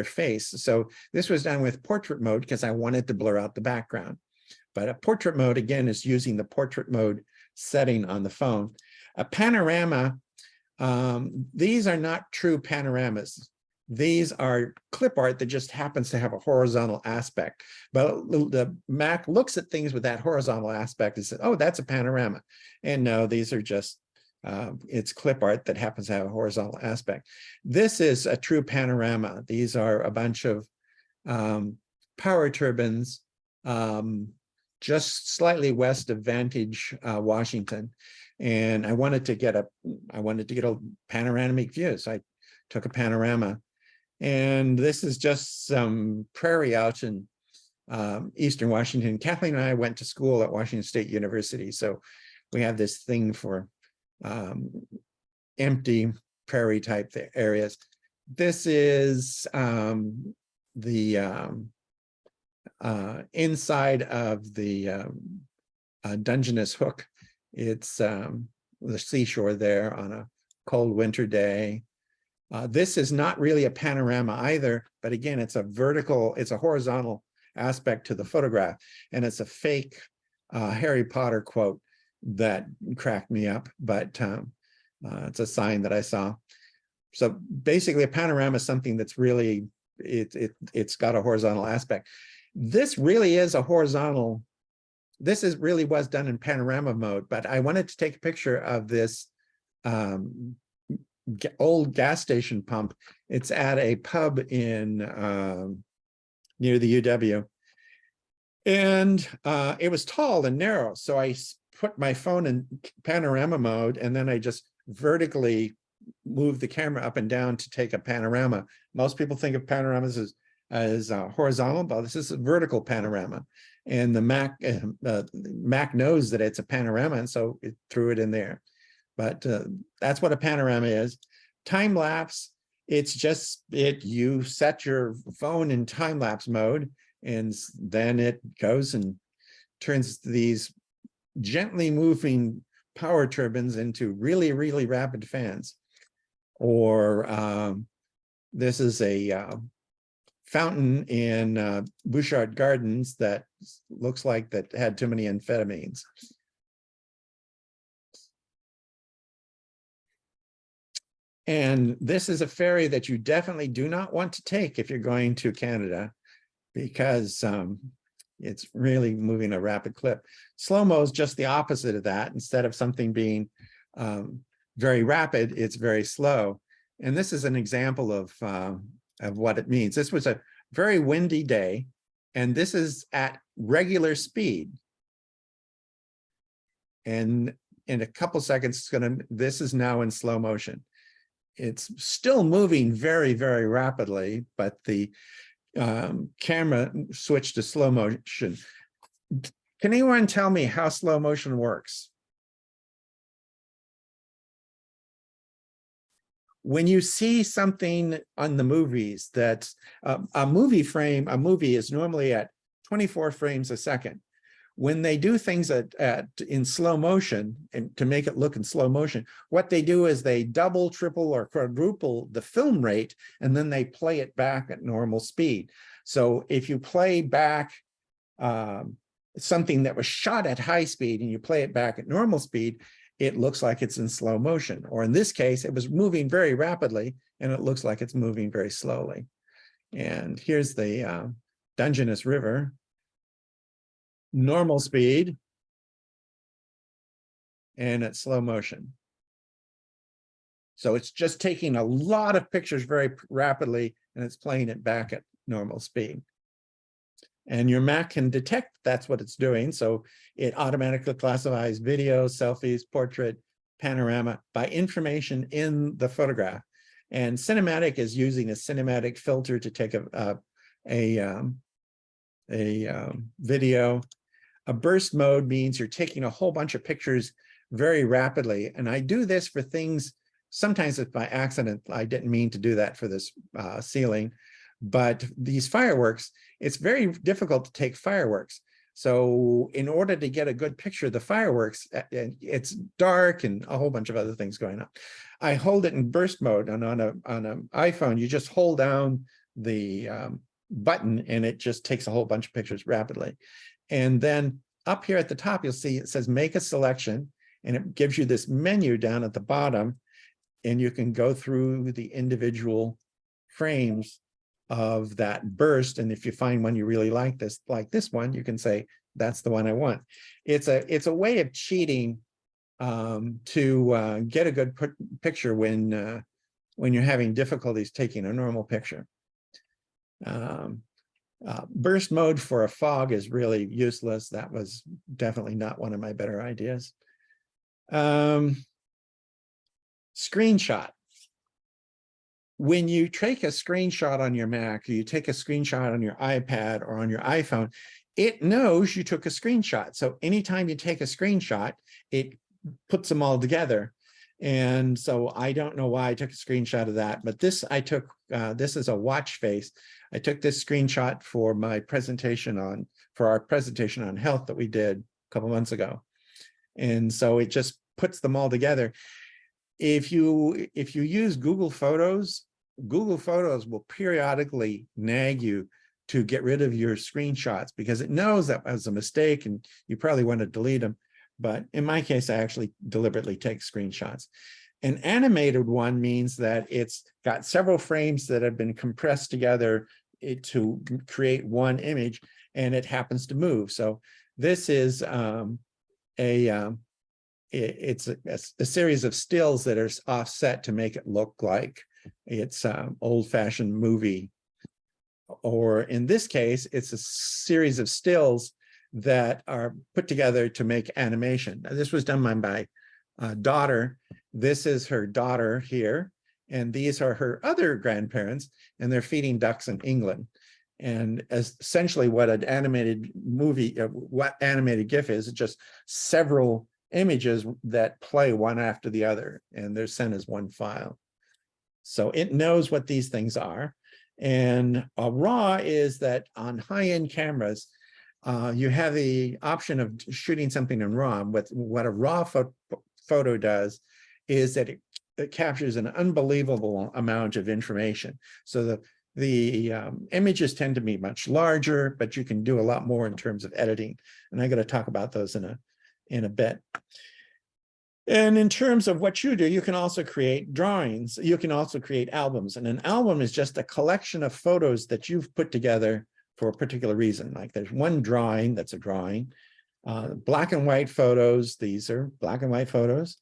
face. So this was done with portrait mode because I wanted to blur out the background. But a portrait mode, again, is using the portrait mode setting on the phone. A panorama, these are not true panoramas. These are clip art that just happens to have a horizontal aspect. But the Mac looks at things with that horizontal aspect and says, oh, that's a panorama. And no, these are just, it's clip art that happens to have a horizontal aspect. This is a true panorama. These are a bunch of power turbines just slightly west of Vantage, Washington. And I wanted to get a panoramic view. So I took a panorama. And this is just some prairie out in Eastern Washington. Kathleen and I went to school at Washington State University. So we have this thing for empty prairie type areas. This is the inside of the Dungeness Hook. It's the seashore there on a cold winter day. This is not really a panorama either, but again, it's a horizontal aspect to the photograph, and it's a fake Harry Potter quote that cracked me up, but it's a sign that I saw. So basically a panorama is something that's really, it's got a horizontal aspect. This really is a horizontal, really was done in panorama mode, but I wanted to take a picture of this old gas station pump. It's at a pub in near the UW, and it was tall and narrow, so I put my phone in panorama mode, and then I just vertically moved the camera up and down to take a panorama. Most people think of panoramas as horizontal, but this is a vertical panorama, and the Mac knows that it's a panorama, and so it threw it in there. But that's what a panorama is. Time lapse, it's just you set your phone in time lapse mode, and then it goes and turns these gently moving power turbines into really, really rapid fans. Or this is a fountain in Bouchard Gardens that looks like that had too many amphetamines. And this is a ferry that you definitely do not want to take if you're going to Canada, because it's really moving a rapid clip. Slow-mo is just the opposite of that. Instead of something being very rapid, it's very slow. And this is an example of what it means. This was a very windy day, and this is at regular speed. And in a couple seconds, this is now in slow motion. It's still moving very, very rapidly, but the camera switched to slow motion. Can anyone tell me how slow motion works? When you see something on the movies that a movie is normally at 24 frames a second. When they do things in slow motion, and to make it look in slow motion, what they do is they double, triple, or quadruple the film rate, and then they play it back at normal speed. So if you play back something that was shot at high speed and you play it back at normal speed, it looks like it's in slow motion. Or in this case, it was moving very rapidly and it looks like it's moving very slowly. And here's the Dungeness River. Normal speed and at slow motion. So it's just taking a lot of pictures very rapidly and it's playing it back at normal speed. And your Mac can detect that's what it's doing. So it automatically classifies video, selfies, portrait, panorama by information in the photograph. And Cinematic is using a cinematic filter to take a video. A burst mode means you're taking a whole bunch of pictures very rapidly. And I do this for things, sometimes it's by accident. I didn't mean to do that for this ceiling, but these fireworks, it's very difficult to take fireworks. So in order to get a good picture of the fireworks, it's dark and a whole bunch of other things going on. I hold it in burst mode, and on an iPhone, you just hold down the button and it just takes a whole bunch of pictures rapidly. And then up here at the top, you'll see it says make a selection, and it gives you this menu down at the bottom, and you can go through the individual frames of that burst. And if you find one you really like this one, you can say, that's the one I want. It's a way of cheating to get a good picture when you're having difficulties taking a normal picture. Burst mode for a fog is really useless. That was definitely not one of my better ideas. Screenshot. When you take a screenshot on your Mac, or you take a screenshot on your iPad or on your iPhone, it knows you took a screenshot. So anytime you take a screenshot, it puts them all together. And so I don't know why I took a screenshot of that, but this I took, this is a watch face. I took this screenshot for my presentation for our presentation on health that we did a couple months ago. And so it just puts them all together. If you use Google Photos will periodically nag you to get rid of your screenshots because it knows that was a mistake and you probably want to delete them. But in my case, I actually deliberately take screenshots. An animated one means that it's got several frames that have been compressed together to create one image, and it happens to move. So this is it's a series of stills that are offset to make it look like it's old-fashioned movie. Or in this case, it's a series of stills that are put together to make animation. Now, this was done by my daughter. This is her daughter here, and these are her other grandparents, and they're feeding ducks in England. And essentially what an animated movie, what animated GIF is just several images that play one after the other, and they're sent as one file. So it knows what these things are. And a RAW is that on high-end cameras, you have the option of shooting something in RAW. What a RAW photo does is that it captures an unbelievable amount of information. So the images tend to be much larger, but you can do a lot more in terms of editing. And I'm going to talk about those in a bit. And in terms of what you do, you can also create drawings. You can also create albums. And an album is just a collection of photos that you've put together for a particular reason. Like there's one drawing that's a drawing. Black and white photos, these are black and white photos.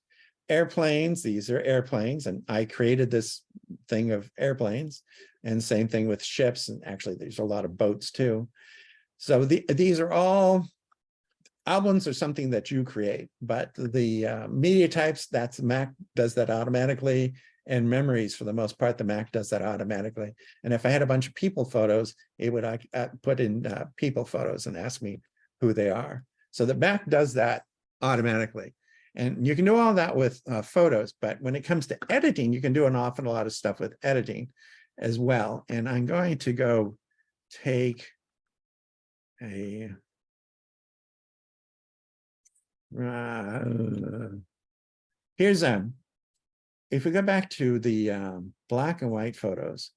airplanes, these are airplanes, and I created this thing of airplanes, and same thing with ships, and actually there's a lot of boats too. So these are all albums or something that you create, but the media types, that's Mac does that automatically, and memories for the most part, the Mac does that automatically. And if I had a bunch of people photos, it would put in people photos and ask me who they are. So the Mac does that automatically. And you can do all that with photos, but when it comes to editing, you can do an awful lot of stuff with editing as well. And I'm going to go take a here's if we go back to the black and white photos,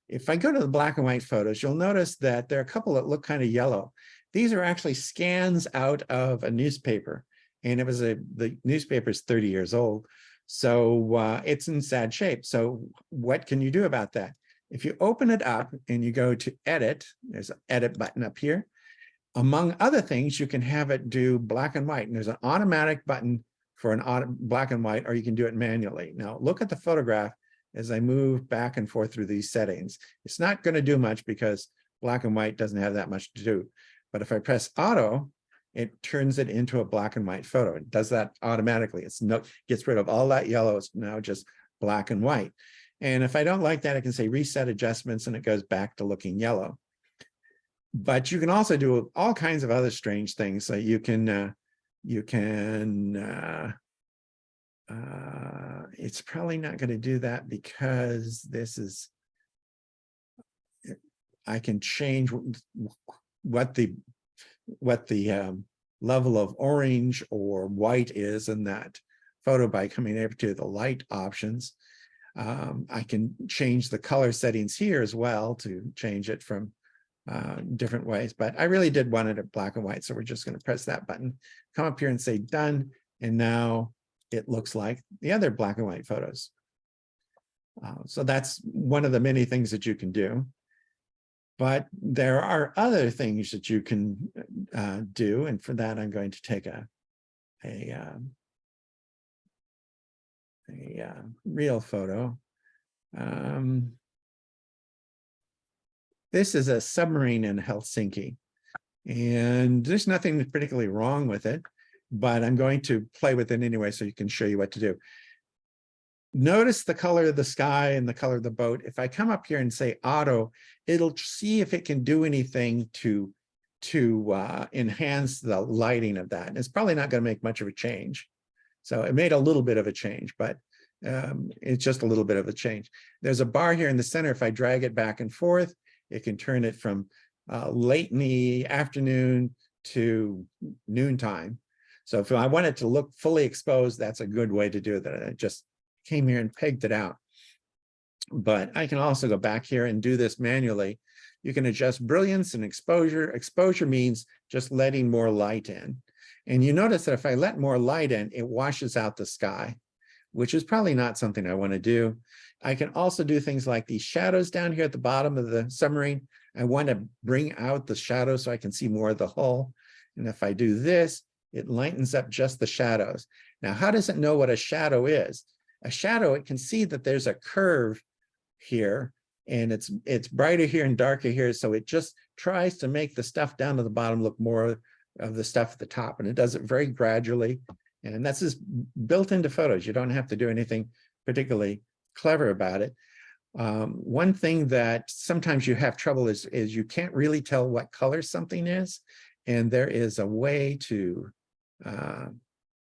if I go to the black and white photos, you'll notice that there are a couple that look kind of yellow. These are actually scans out of a newspaper, and it was the newspaper is 30 years old, so it's in sad shape. So what can you do about that? If you open it up and you go to edit, there's an edit button up here. Among other things, you can have it do black and white, and there's an automatic button for an black and white, or you can do it manually. Now look at the photograph as I move back and forth through these settings. It's not going to do much because black and white doesn't have that much to do. But if I press auto, it turns it into a black and white photo. It does that automatically. Gets rid of all that yellow. It's now just black and white. And if I don't like that, I can say reset adjustments, and it goes back to looking yellow. But you can also do all kinds of other strange things. So you can it's probably not going to do that because this is, I can change what the level of orange or white is in that photo by coming over to the light options. I can change the color settings here as well to change it from different ways, but I really did want it at black and white. So we're just going to press that button, come up here and say done. And now it looks like the other black and white photos. So that's one of the many things that you can do. But there are other things that you can do. And for that, I'm going to take a real photo. This is a submarine in Helsinki, and there's nothing particularly wrong with it, but I'm going to play with it anyway so you can show you what to do. Notice the color of the sky and the color of the boat. If I come up here and say auto, it'll see if it can do anything to enhance the lighting of that. And it's probably not going to make much of a change. So it made a little bit of a change, but it's just a little bit of a change. There's a bar here in the center. If I drag it back and forth, it can turn it from late in the afternoon to noontime. So if I want it to look fully exposed, that's a good way to do that. I just came here and pegged it out. But I can also go back here and do this manually. You can adjust brilliance and exposure. Exposure means just letting more light in. And you notice that if I let more light in, it washes out the sky, which is probably not something I want to do. I can also do things like these shadows down here at the bottom of the submarine. I want to bring out the shadows so I can see more of the hull. And if I do this, it lightens up just the shadows. Now, how does it know what a shadow is? A shadow, it can see that there's a curve here, and it's brighter here and darker here. So it just tries to make the stuff down to the bottom look more of the stuff at the top. And it does it very gradually. And that's just built into photos. You don't have to do anything particularly clever about it. One thing that sometimes you have trouble is you can't really tell what color something is. And there is a way to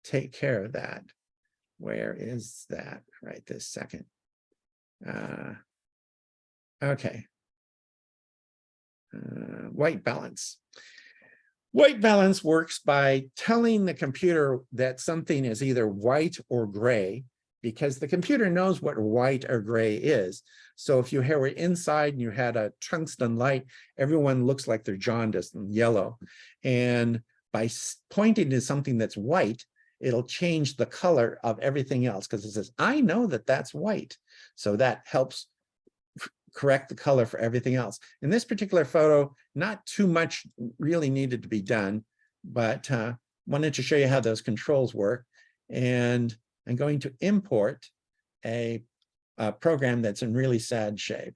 take care of that. Where is that right this second? Okay. White balance. White balance works by telling the computer that something is either white or gray, because the computer knows what white or gray is. So if you were inside and you had a tungsten light, everyone looks like they're jaundiced and yellow. And by pointing to something that's white, it'll change the color of everything else, because it says, I know that that's white. So that helps correct the color for everything else. In this particular photo, not too much really needed to be done, but wanted to show you how those controls work. And I'm going to import a program that's in really sad shape.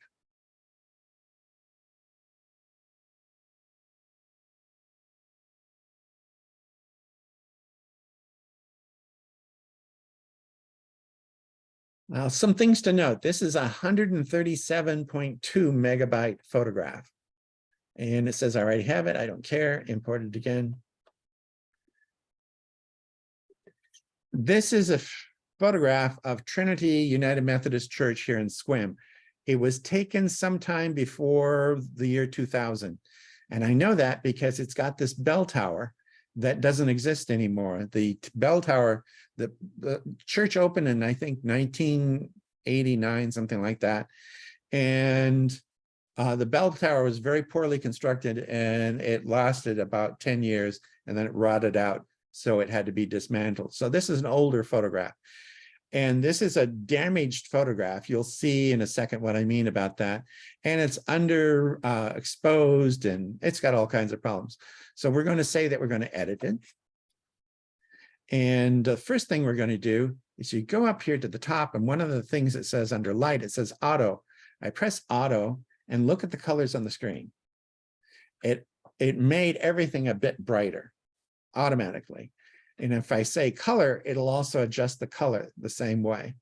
Now, some things to note. This is a 137.2 megabyte photograph. And it says I already have it. I don't care. Import it again. This is a photograph of Trinity United Methodist Church here in Sequim. It was taken sometime before the year 2000. And I know that because it's got this bell tower that doesn't exist anymore. The bell tower, the church opened in, I think, 1989, something like that. And the bell tower was very poorly constructed, and it lasted about 10 years, and then it rotted out. So it had to be dismantled. So this is an older photograph. And this is a damaged photograph. You'll see in a second what I mean about that. And it's under exposed, and it's got all kinds of problems. So we're going to say that we're going to edit it. And the first thing we're going to do is you go up here to the top, and one of the things it says under light, it says auto. I press auto and look at the colors on the screen. It made everything a bit brighter automatically. And if I say color, it'll also adjust the color the same way.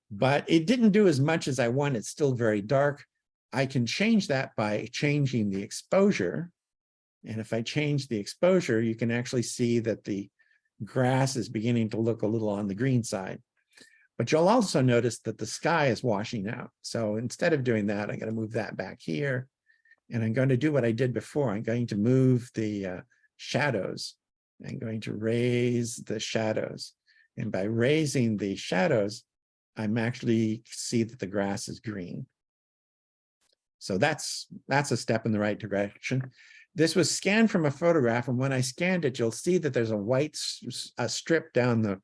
But it didn't do as much as I want. It's still very dark. I can change that by changing the exposure. And if I change the exposure, you can actually see that the grass is beginning to look a little on the green side. But you'll also notice that the sky is washing out. So instead of doing that, I'm going to move that back here. And I'm going to do what I did before. I'm going to move the shadows. I'm going to raise the shadows. And by raising the shadows, I'm actually see that the grass is green. So that's a step in the right direction. This was scanned from a photograph, and when I scanned it, you'll see that there's a white strip down the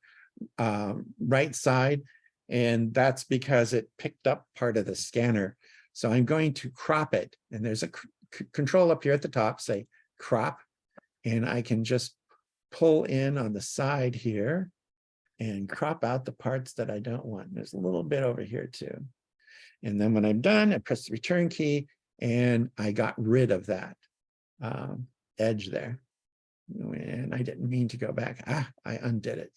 right side, and that's because it picked up part of the scanner. So I'm going to crop it, and there's a control up here at the top, say crop, and I can just pull in on the side here and crop out the parts that I don't want. There's a little bit over here too. And then when I'm done, I press the return key, and I got rid of that edge there. And I didn't mean to go back. I undid it.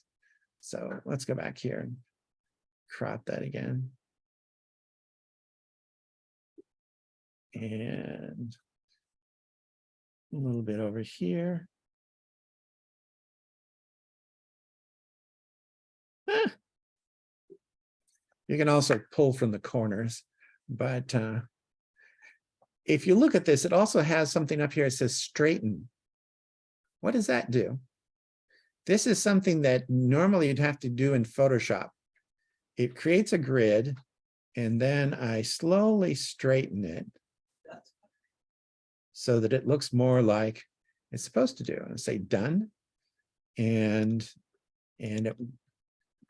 So let's go back here and crop that again. And a little bit over here. You can also pull from the corners, but if you look at this, it also has something up here. It says straighten. What does that do? This is something that normally you'd have to do in Photoshop. It creates a grid, and then I slowly straighten it so that it looks more like it's supposed to do. And say done, and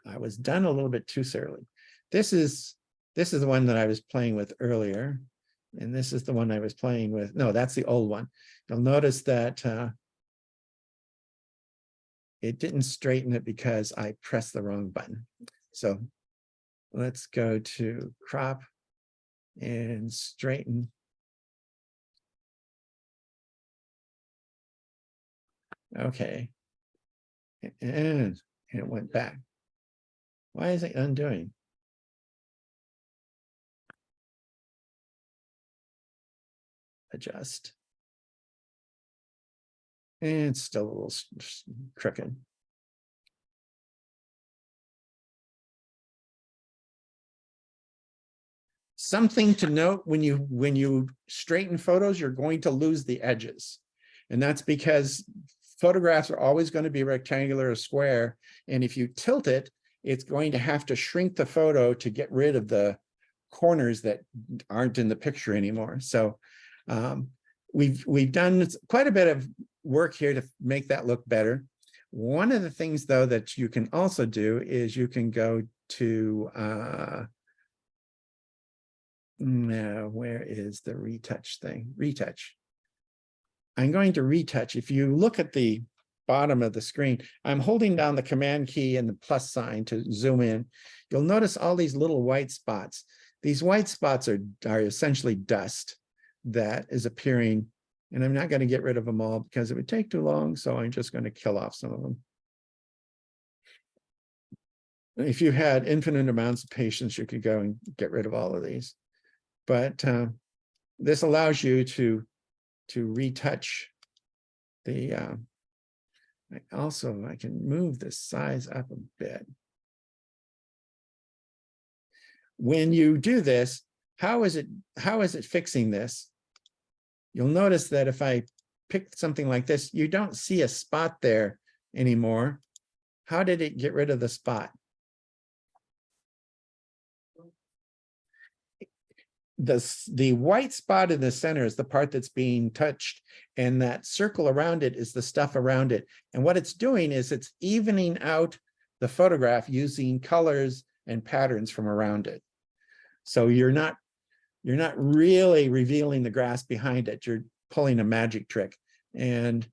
I was done a little bit too early. This is the one that I was playing with earlier, and this is the one I was playing with. No, that's the old one. You'll notice that it didn't straighten it because I pressed the wrong button. So let's go to crop and straighten. Okay, and it went back. Why is it undoing? Adjust. And it's still a little crooked. Something to note, when you straighten photos, you're going to lose the edges. And that's because photographs are always going to be rectangular or square. And if you tilt it, it's going to have to shrink the photo to get rid of the corners that aren't in the picture anymore. So we've done quite a bit of work here to make that look better. One of the things, though, that you can also do is you can go to where is the retouch thing? Retouch. I'm going to retouch. If you look at the bottom of the screen. I'm holding down the command key and the plus sign to zoom in. You'll notice all these little white spots. These white spots are essentially dust that is appearing, and I'm not going to get rid of them all because it would take too long, so I'm just going to kill off some of them. If you had infinite amounts of patience, you could go and get rid of all of these. But this allows you to retouch the, I can move the size up a bit. When you do this, how is it fixing this? You'll notice that if I pick something like this, you don't see a spot there anymore. How did it get rid of the spot? The white spot in the center is the part that's being touched, and that circle around it is the stuff around it. And what it's doing is it's evening out the photograph using colors and patterns from around it. So you're not really revealing the grass behind it. You're pulling a magic trick. And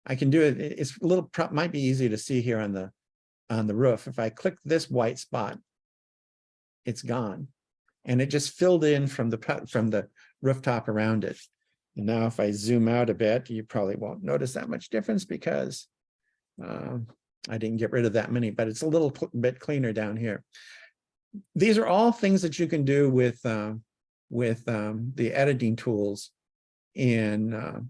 I can do it. It's a little, might be easy to see here on the roof. If I click this white spot, it's gone. And it just filled in from the rooftop around it. And now if I zoom out a bit, you probably won't notice that much difference because I didn't get rid of that many, but it's a little bit cleaner down here. These are all things that you can do with the editing tools in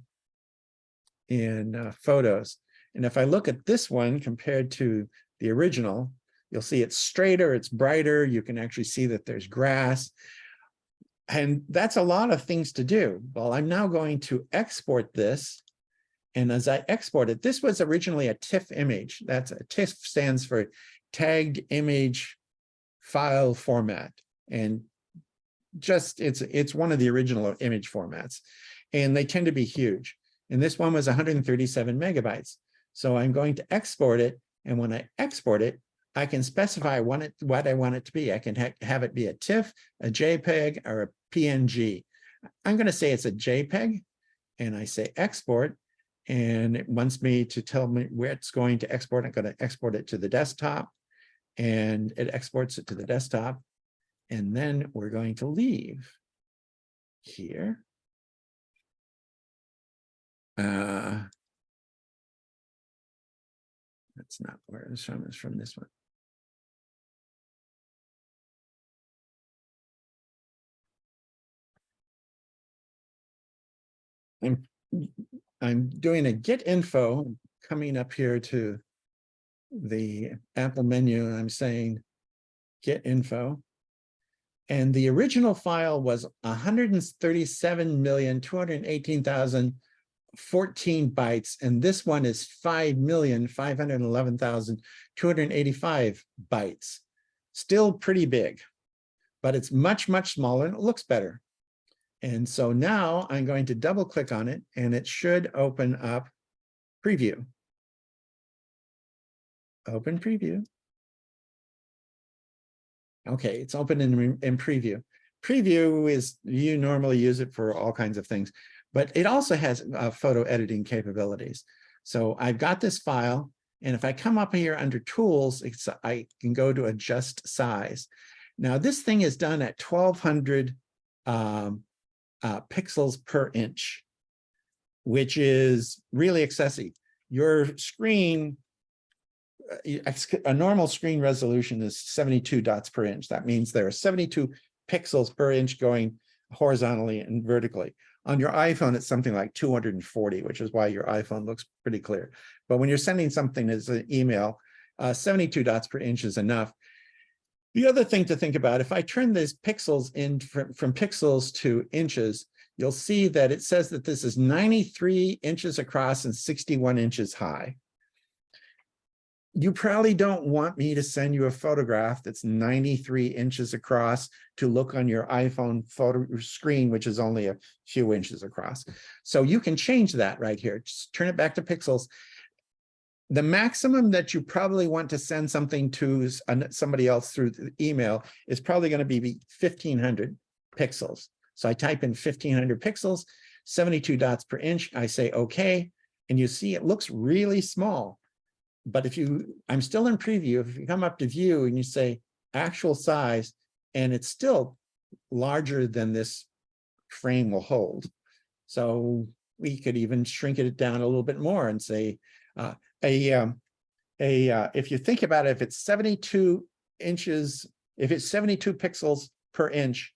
photos. And if I look at this one compared to the original, you'll see it's straighter, it's brighter. You can actually see that there's grass. And that's a lot of things to do. Well, I'm now going to export this. And as I export it, this was originally a TIFF image. That's a TIFF stands for tagged image file format. And just it's one of the original image formats. And they tend to be huge. And this one was 137 megabytes. So I'm going to export it. And when I export it, I can specify what I want it to be. I can have it be a TIFF, a JPEG, or a PNG. I'm going to say it's a JPEG, and I say export, and it wants me to tell me where it's going to export. I'm going to export it to the desktop, and it exports it to the desktop. And then we're going to leave here. That's not where it's from. It's from this one. I'm doing a get info, coming up here to the Apple menu, and I'm saying get info. And the original file was 137,218,014 bytes. And this one is 5,511,285 bytes. Still pretty big, but it's much, much smaller and it looks better. And so now I'm going to double click on it and it should open up preview. Open preview. Okay, it's open in preview. Preview is, you normally use it for all kinds of things, but it also has photo editing capabilities. So I've got this file, and if I come up here under tools, I can go to adjust size. Now this thing is done at 1200 pixels per inch, which is really excessive. Your screen, a normal screen resolution is 72 dots per inch. That means there are 72 pixels per inch going horizontally and vertically. On your iPhone, it's something like 240, which is why your iPhone looks pretty clear. But when you're sending something as an email, 72 dots per inch is enough. The other thing to think about, if I turn these pixels in from pixels to inches, you'll see that it says that this is 93 inches across and 61 inches high. You probably don't want me to send you a photograph that's 93 inches across to look on your iPhone photo screen, which is only a few inches across. So you can change that right here. Just turn it back to pixels. The maximum that you probably want to send something to somebody else through the email is probably going to be 1500 pixels. So I type in 1500 pixels, 72 dots per inch. I say, okay. And you see, it looks really small. But if I'm still in preview, if you come up to view and you say actual size, and it's still larger than this frame will hold. So we could even shrink it down a little bit more and say, if you think about it, if it's 72 inches, if it's 72 pixels per inch,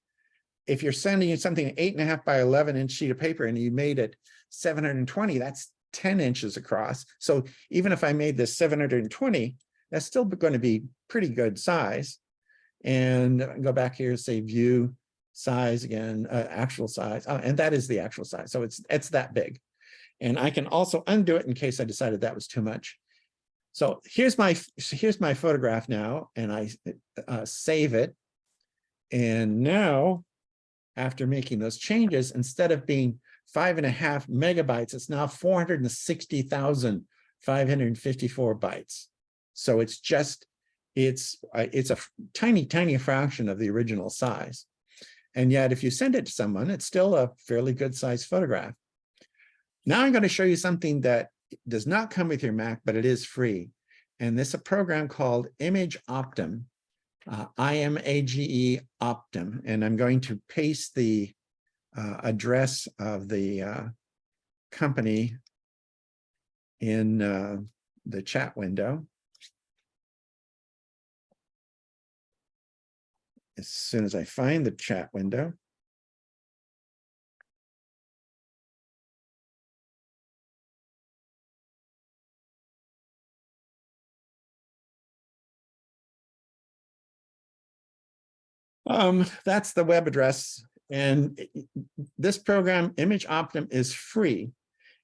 if you're sending something an 8.5 by 11 inch sheet of paper and you made it 720, that's 10 inches across. So even if I made this 720, that's still going to be pretty good size. And go back here, say view size again, actual size, and that is the actual size. So it's that big. And I can also undo it in case I decided that was too much. So here's my photograph now, and I save it. And now, after making those changes, instead of being 5.5 megabytes, it's now 460,554 bytes. So it's a tiny fraction of the original size. And yet, if you send it to someone, it's still a fairly good sized photograph. Now I'm going to show you something that does not come with your Mac, but it is free. And this is a program called Image Optim, IMAGE Optim. And I'm going to paste the address of the company in the chat window. As soon as I find the chat window. That's the web address. And this program, Image Optim, is free.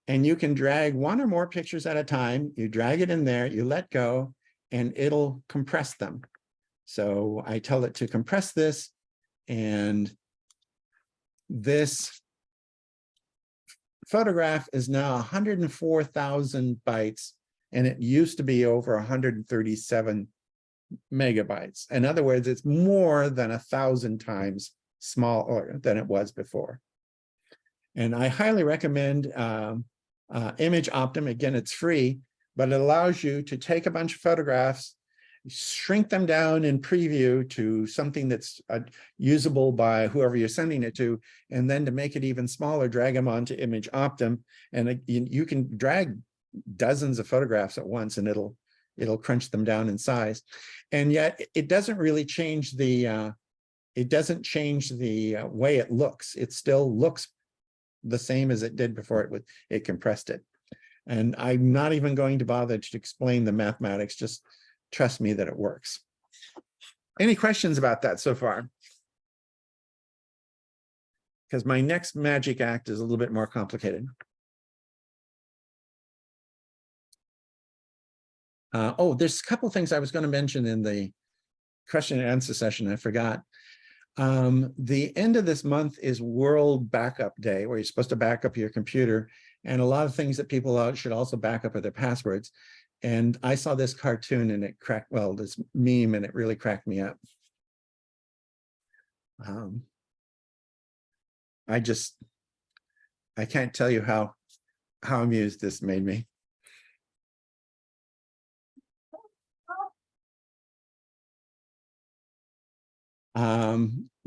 And you can drag one or more pictures at a time. You drag it in there, you let go, and it'll compress them. So I tell it to compress this, and this photograph is now 104,000 bytes, and it used to be over 137 megabytes. In other words, it's more than 1,000 times smaller than it was before. And I highly recommend Image Optim. Again, it's free, but it allows you to take a bunch of photographs, shrink them down in preview to something that's usable by whoever you're sending it to, and then to make it even smaller, drag them onto Image Optim, and you can drag dozens of photographs at once, and it'll crunch them down in size. And yet it doesn't really change the way it looks. It still looks the same as it did before it compressed it. And I'm not even going to bother to explain the mathematics, just trust me that it works. Any questions about that so far? Because my next magic act is a little bit more complicated. Oh, there's a couple of things I was going to mention in the question and answer session. I forgot. The end of this month is World Backup Day, where you're supposed to back up your computer. And a lot of things that people should also back up are their passwords. And I saw this cartoon and it cracked, well, this meme, and it really cracked me up. I can't tell you how amused this made me.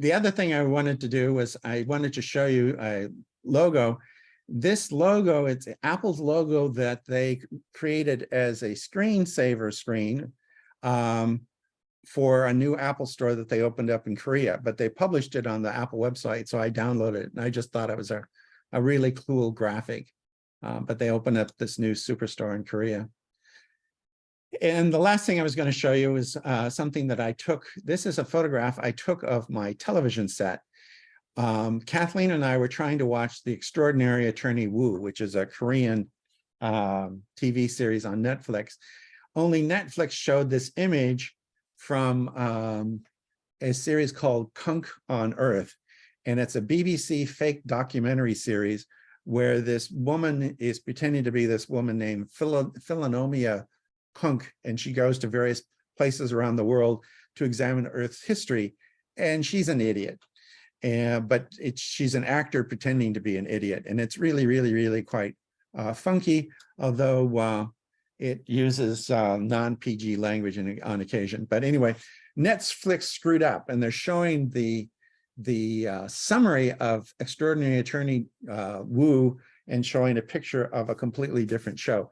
The other thing I wanted to do was I wanted to show you a logo. This logo, it's Apple's logo that they created as a screensaver screen for a new Apple store that they opened up in Korea, but they published it on the Apple website. So I downloaded it and I just thought it was a really cool graphic, but they opened up this new superstore in Korea. And the last thing I was going to show you is something that I took. This is a photograph I took of my television set. Kathleen and I were trying to watch The Extraordinary Attorney Woo, which is a Korean TV series on Netflix. Only Netflix showed this image from a series called Kunk on Earth. And it's a BBC fake documentary series where this woman is pretending to be this woman named Philonomia Kunk, and she goes to various places around the world to examine Earth's history. And she's an idiot. But she's an actor pretending to be an idiot. And it's really, really, really quite funky, although it uses non-PG language on occasion. But anyway, Netflix screwed up, and they're showing the summary of Extraordinary Attorney Wu and showing a picture of a completely different show.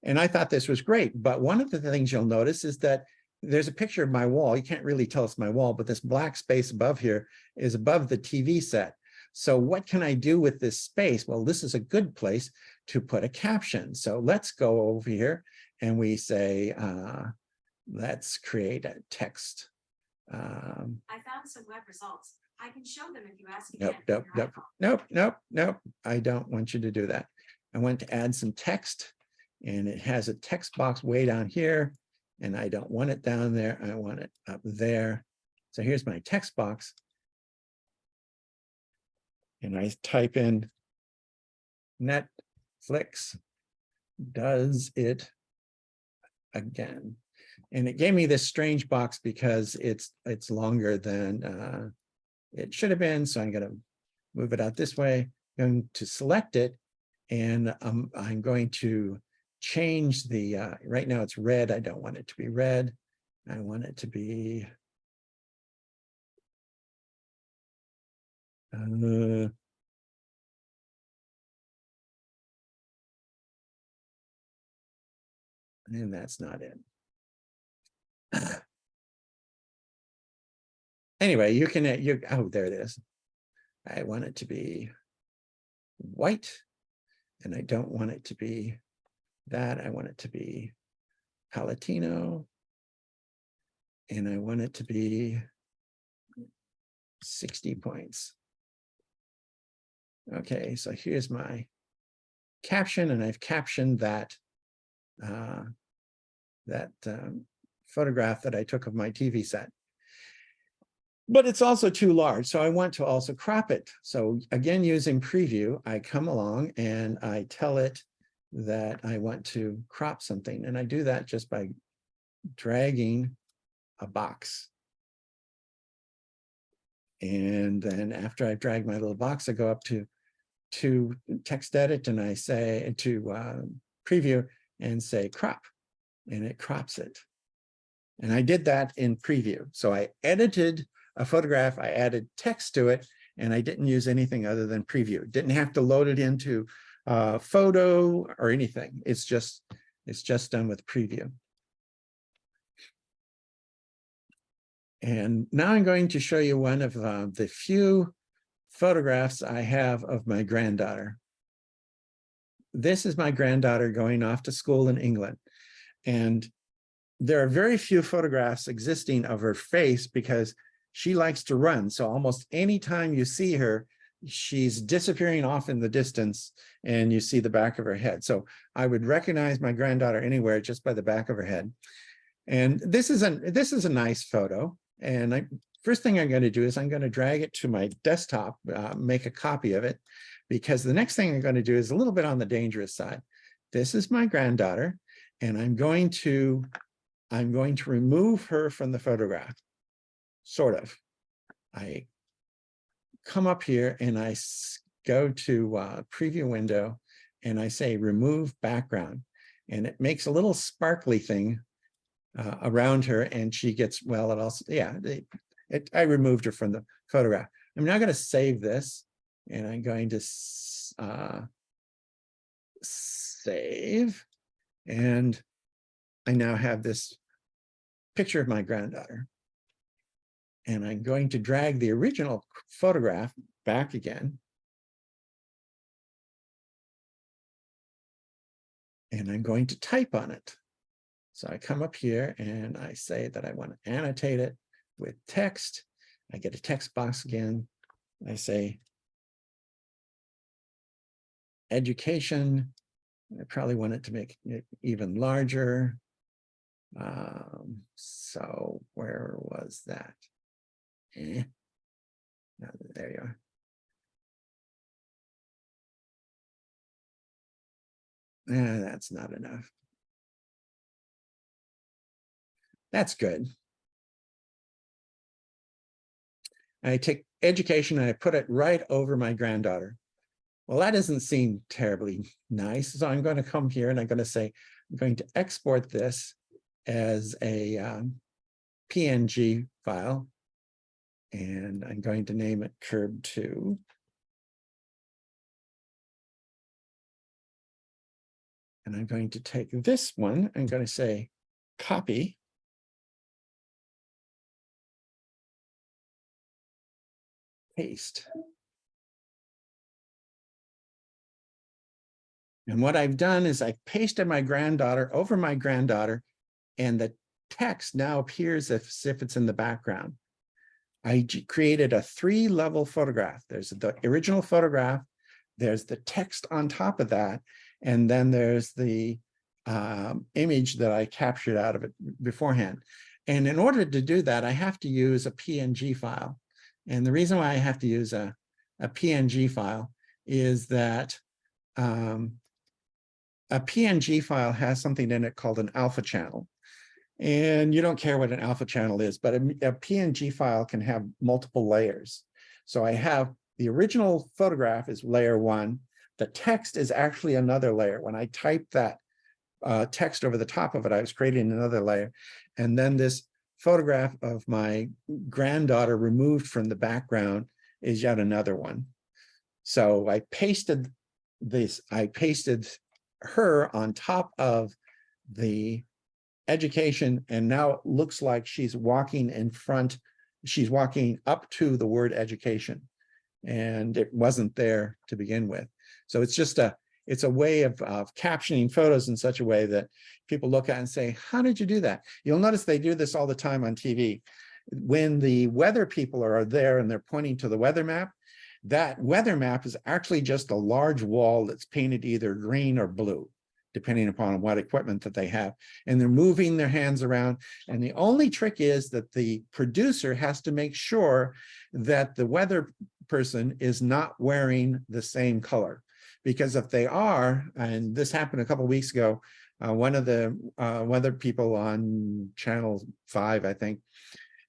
And I thought this was great. But one of the things you'll notice is that there's a picture of my wall. You can't really tell it's my wall, but this black space above here is above the TV set. So what can I do with this space? Well, this is a good place to put a caption. So let's go over here and we say, let's create a text. I found some web results. I can show them if you ask Nope, again. nope. I don't want you to do that. I want to add some text, and it has a text box way down here, and I don't want it down there. I want it up there. So here's my text box. And I type in Netflix does it again. And it gave me this strange box because it's longer than it should have been. So I'm going to move it out this way. I'm going to select it, and I'm going to change the, right now it's red. I don't want it to be red. I want it to be, and that's not it. Anyway, you can, oh, there it is. I want it to be white, and I don't want it to be that. I want it to be Palatino, and I want it to be 60 points. Okay, so here's my caption, and I've captioned that photograph that I took of my TV set. But it's also too large, so I want to also crop it. So again, using preview, I come along and I tell it that I want to crop something. And I do that just by dragging a box. And then after I've dragged my little box, I go up to text edit, and I say to preview and say crop, and it crops it. And I did that in preview. So I edited a photograph, I added text to it, and I didn't use anything other than preview. Didn't have to load it into photo or anything. It's just done with preview. And now I'm going to show you one of the few photographs I have of my granddaughter. This is my granddaughter going off to school in England. And there are very few photographs existing of her face because she likes to run. So almost any time you see her, she's disappearing off in the distance and you see the back of her head. So I would recognize my granddaughter anywhere just by the back of her head. And this is a nice photo. And first thing I'm going to do is I'm going to drag it to my desktop, make a copy of it, because the next thing I'm going to do is a little bit on the dangerous side. This is my granddaughter, and I'm going to remove her from the photograph. Sort of. I come up here and I go to preview window and I say remove background, and it makes a little sparkly thing around her, and she gets, well, it also, yeah, I removed her from the photograph. I'm now going to save this, and I'm going to save, and I now have this picture of my granddaughter. And I'm going to drag the original photograph back again. And I'm going to type on it. So I come up here and I say that I want to annotate it with text. I get a text box again. I say education. I probably want it to make it even larger. So where was that? There you are. That's not enough. That's good. I take education and I put it right over my granddaughter. Well, that doesn't seem terribly nice. So I'm going to come here and I'm going to say, I'm going to export this as a PNG file. And I'm going to name it curb2. And I'm going to take this one. I'm going to say copy. Paste. And what I've done is I've pasted my granddaughter over my granddaughter, and the text now appears as if it's in the background. I created a 3-level photograph. There's the original photograph, there's the text on top of that, and then there's the image that I captured out of it beforehand. And in order to do that, I have to use a PNG file. And the reason why I have to use a PNG file is that a PNG file has something in it called an alpha channel. And you don't care what an alpha channel is, but a PNG file can have multiple layers. So I have the original photograph is layer 1. The text is actually another layer. When I type that text over the top of it, I was creating another layer. And then this photograph of my granddaughter removed from the background is yet another one. So I pasted this, I pasted her on top of the education, and now it looks like she's walking in front, she's walking up to the word education, and it wasn't there to begin with. So it's just it's a way of captioning photos in such a way that people look at and say, how did you do that? You'll notice they do this all the time on TV. When the weather people are there and they're pointing to the weather map, that weather map is actually just a large wall that's painted either green or blue, depending upon what equipment that they have. And they're moving their hands around. And the only trick is that the producer has to make sure that the weather person is not wearing the same color. Because if they are, and this happened a couple of weeks ago, one of the weather people on Channel 5, I think,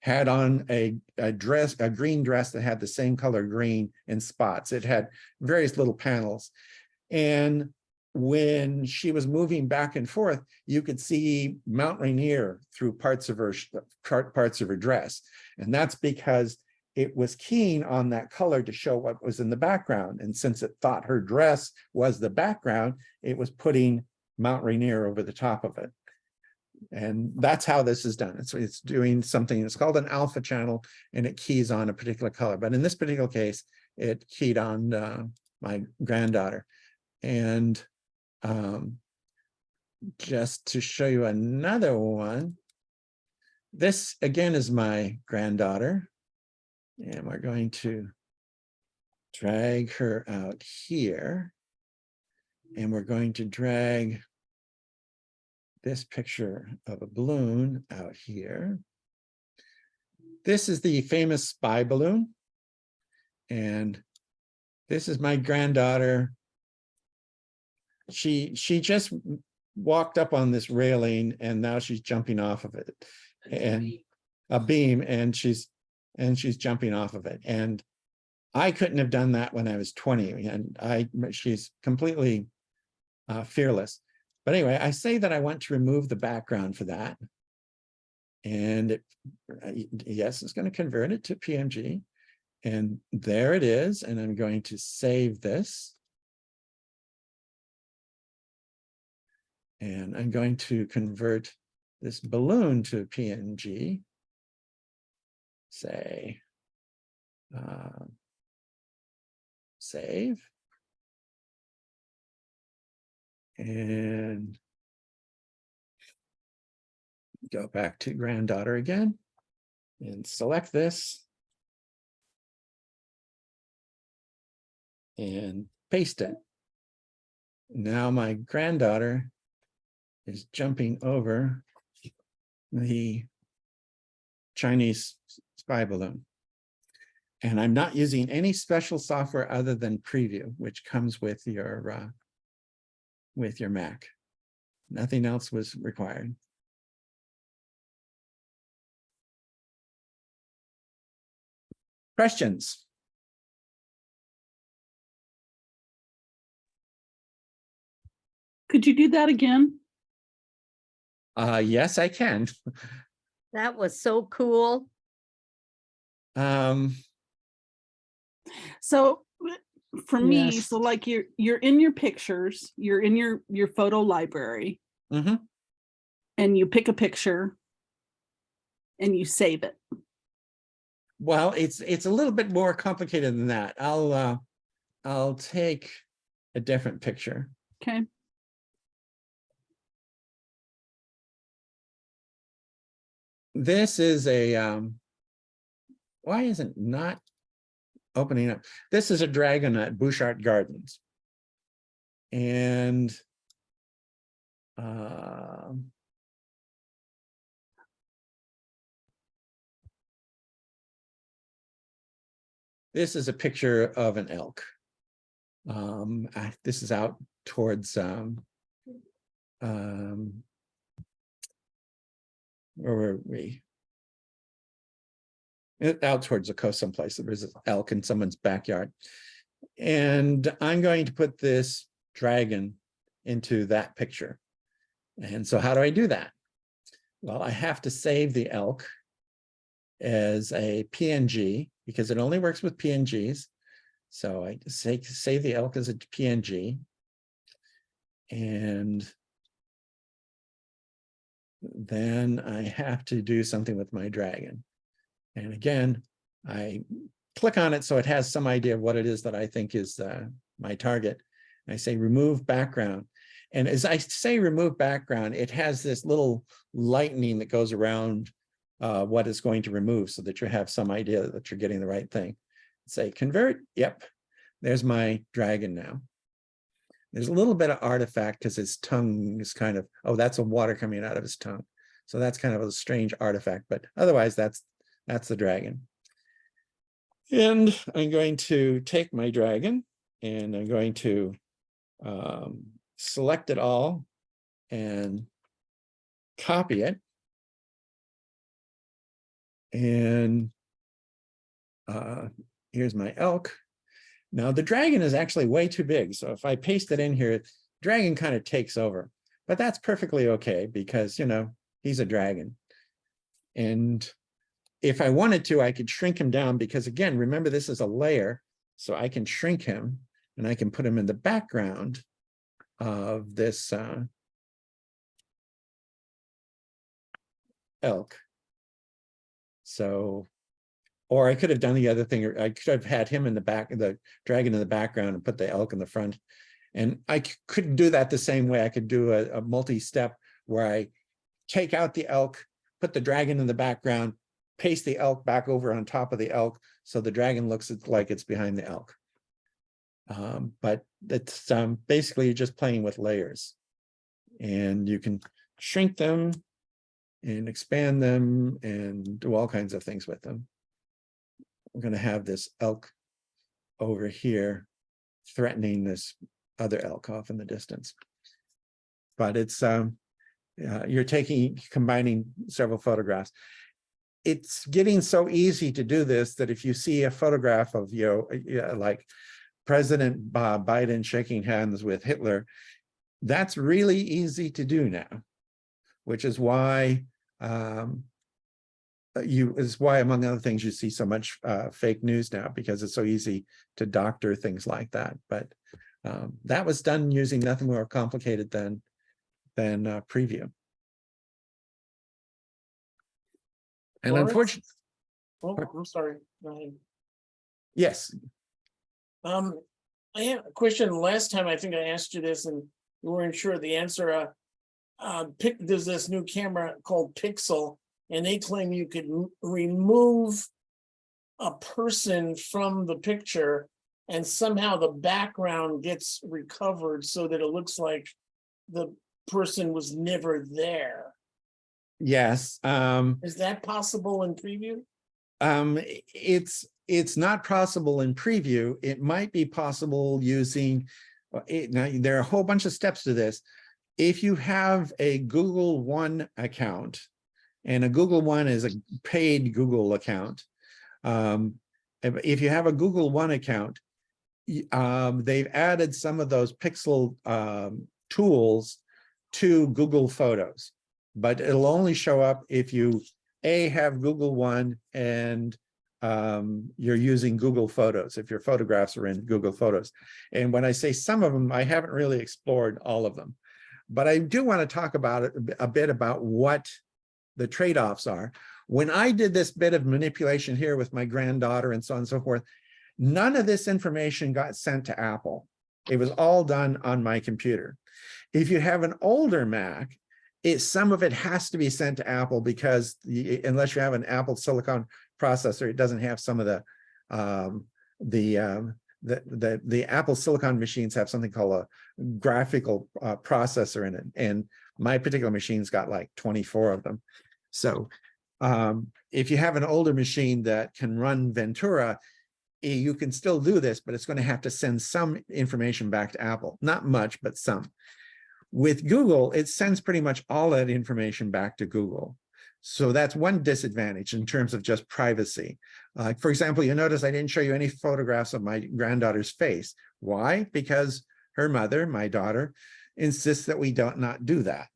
had on a dress, a green dress that had the same color green in spots. It had various little panels. And when she was moving back and forth, you could see Mount Rainier through parts of her dress. And that's because it was keen on that color to show what was in the background. And since it thought her dress was the background, it was putting Mount Rainier over the top of it. And that's how this is done. It's doing something, it's called an alpha channel, and it keys on a particular color. But in this particular case, it keyed on my granddaughter. And just to show you another one, this again is my granddaughter. And we're going to drag her out here. And we're going to drag this picture of a balloon out here. This is the famous spy balloon. And this is my granddaughter. She just walked up on this railing and now she's jumping off of it. And a beam, and she's jumping off of it. And I couldn't have done that when I was 20. And she's completely fearless. But anyway, I say that I want to remove the background for that. And yes, it's going to convert it to PNG. And there it is. And I'm going to save this. And I'm going to convert this balloon to PNG. Say, save. And go back to granddaughter again and select this and paste it. Now my granddaughter is jumping over the Chinese spy balloon. And I'm not using any special software other than Preview, which comes with your Mac. Nothing else was required. Questions? Could you do that again? Yes, I can. That was so cool. Um, So for me, Yes. so like you're in your pictures, you're in your photo library, mhm. and you pick a picture and you save it. Well, it's a little bit more complicated than that. I'll take a different picture. Okay. This is a why isn't not opening up? This is a dragon at Bouchard Gardens. And this is a picture of an elk. This is out towards where were we? Out towards the coast someplace. There's an elk in someone's backyard. And I'm going to put this dragon into that picture. And so how do I do that? Well, I have to save the elk as a PNG because it only works with PNGs. So I save the elk as a PNG. And then I have to do something with my dragon. And again, I click on it so it has some idea of what it is that I think is my target. And I say remove background. And as I say remove background, it has this little lightning that goes around what it's going to remove so that you have some idea that you're getting the right thing. Say convert, yep, there's my dragon now. There's a little bit of artifact because his tongue is kind of, oh, that's a water coming out of his tongue. So that's kind of a strange artifact, but otherwise that's the dragon. And I'm going to take my dragon and I'm going to select it all and copy it. And here's my elk. Now the dragon is actually way too big. So if I paste it in here, dragon kind of takes over, but that's perfectly okay because, you know, he's a dragon. And if I wanted to, I could shrink him down because again, remember this is a layer. So I can shrink him and I can put him in the background of this elk. So, or I could have done the other thing, or I could have had him in the back, the dragon in the background and put the elk in the front. And I couldn't do that the same way. I could do a multi-step where I take out the elk, put the dragon in the background, paste the elk back over on top of the elk. So the dragon looks like it's behind the elk. But it's basically just playing with layers. And you can shrink them and expand them and do all kinds of things with them. We're going to have this elk over here threatening this other elk off in the distance. But it's you're combining several photographs. It's getting so easy to do this that if you see a photograph of, you know, like President Biden shaking hands with Hitler, that's really easy to do now, which is why among other things, you see so much fake news now because it's so easy to doctor things like that. But that was done using nothing more complicated than preview. And unfortunately, Oh, I'm sorry. Go ahead. yes. I had a question. Last time I think I asked you this and you weren't sure of the answer. There's this new camera called Pixel, and they claim you could remove a person from the picture and somehow the background gets recovered so that it looks like the person was never there. Yes. Is that possible in preview? It's not possible in preview. It might be possible using now there are a whole bunch of steps to this. If you have a Google One account, and a Google One is a paid Google account. If you have a Google One account, they've added some of those pixel tools to Google Photos, but it'll only show up if you have Google One and you're using Google Photos, if your photographs are in Google Photos. And when I say some of them, I haven't really explored all of them, but I do want to talk about it a bit about what the trade-offs are. When I did this bit of manipulation here with my granddaughter and so on and so forth, none of this information got sent to Apple. It was all done on my computer. If you have an older Mac, some of it has to be sent to Apple because unless you have an Apple Silicon processor, it doesn't have some of the Apple Silicon machines have something called a graphical processor in it. And my particular machine's got like 24 of them. So if you have an older machine that can run Ventura, you can still do this, but it's going to have to send some information back to Apple. Not much, but some. With Google, it sends pretty much all that information back to Google. So that's one disadvantage in terms of just privacy. For example, you notice I didn't show you any photographs of my granddaughter's face. Why? Because her mother, my daughter, insists that we not do that.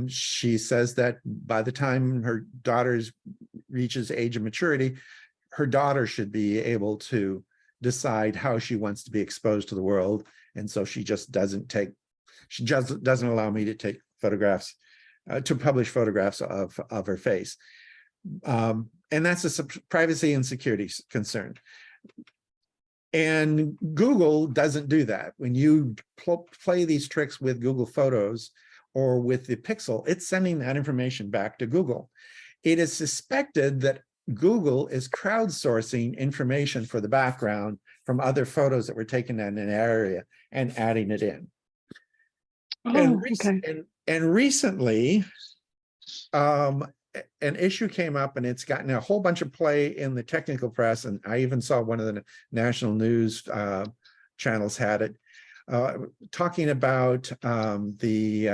She says that by the time her daughter reaches the age of maturity, her daughter should be able to decide how she wants to be exposed to the world. And so she just doesn't allow me to take photographs, to publish photographs of her face. And that's a privacy and security concern. And Google doesn't do that. When you play these tricks with Google Photos or with the Pixel, it's sending that information back to Google. It is suspected that Google is crowdsourcing information for the background from other photos that were taken in an area and adding it in. And recently, an issue came up, and it's gotten a whole bunch of play in the technical press, and I even saw one of the national news channels had it, talking about the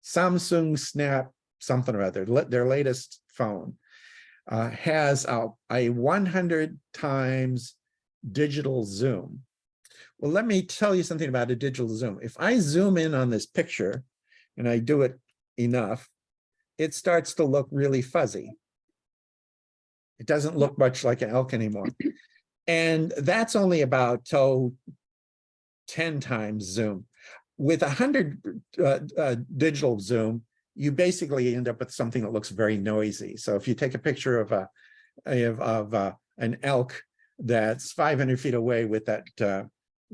Samsung Snap something or other, their latest phone. Has a 100 times digital zoom. Well, let me tell you something about a digital zoom. If I zoom in on this picture and I do it enough, it starts to look really fuzzy. It doesn't look much like an elk anymore. And that's only about 10 times zoom. With 100 digital zoom, you basically end up with something that looks very noisy. So if you take a picture of an elk that's 500 feet away with that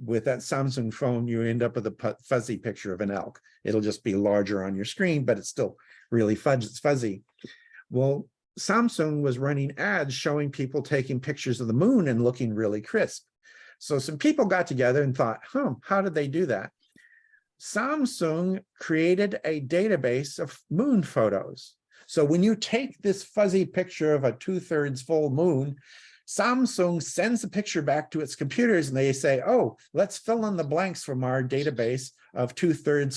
Samsung phone, you end up with a fuzzy picture of an elk. It'll just be larger on your screen, but it's still really fuzzy. Well, Samsung was running ads showing people taking pictures of the moon and looking really crisp. So some people got together and thought, how did they do that? Samsung created a database of moon photos. So when you take this fuzzy picture of a 2/3 full moon, Samsung sends the picture back to its computers and they say, oh, let's fill in the blanks from our database of 2/3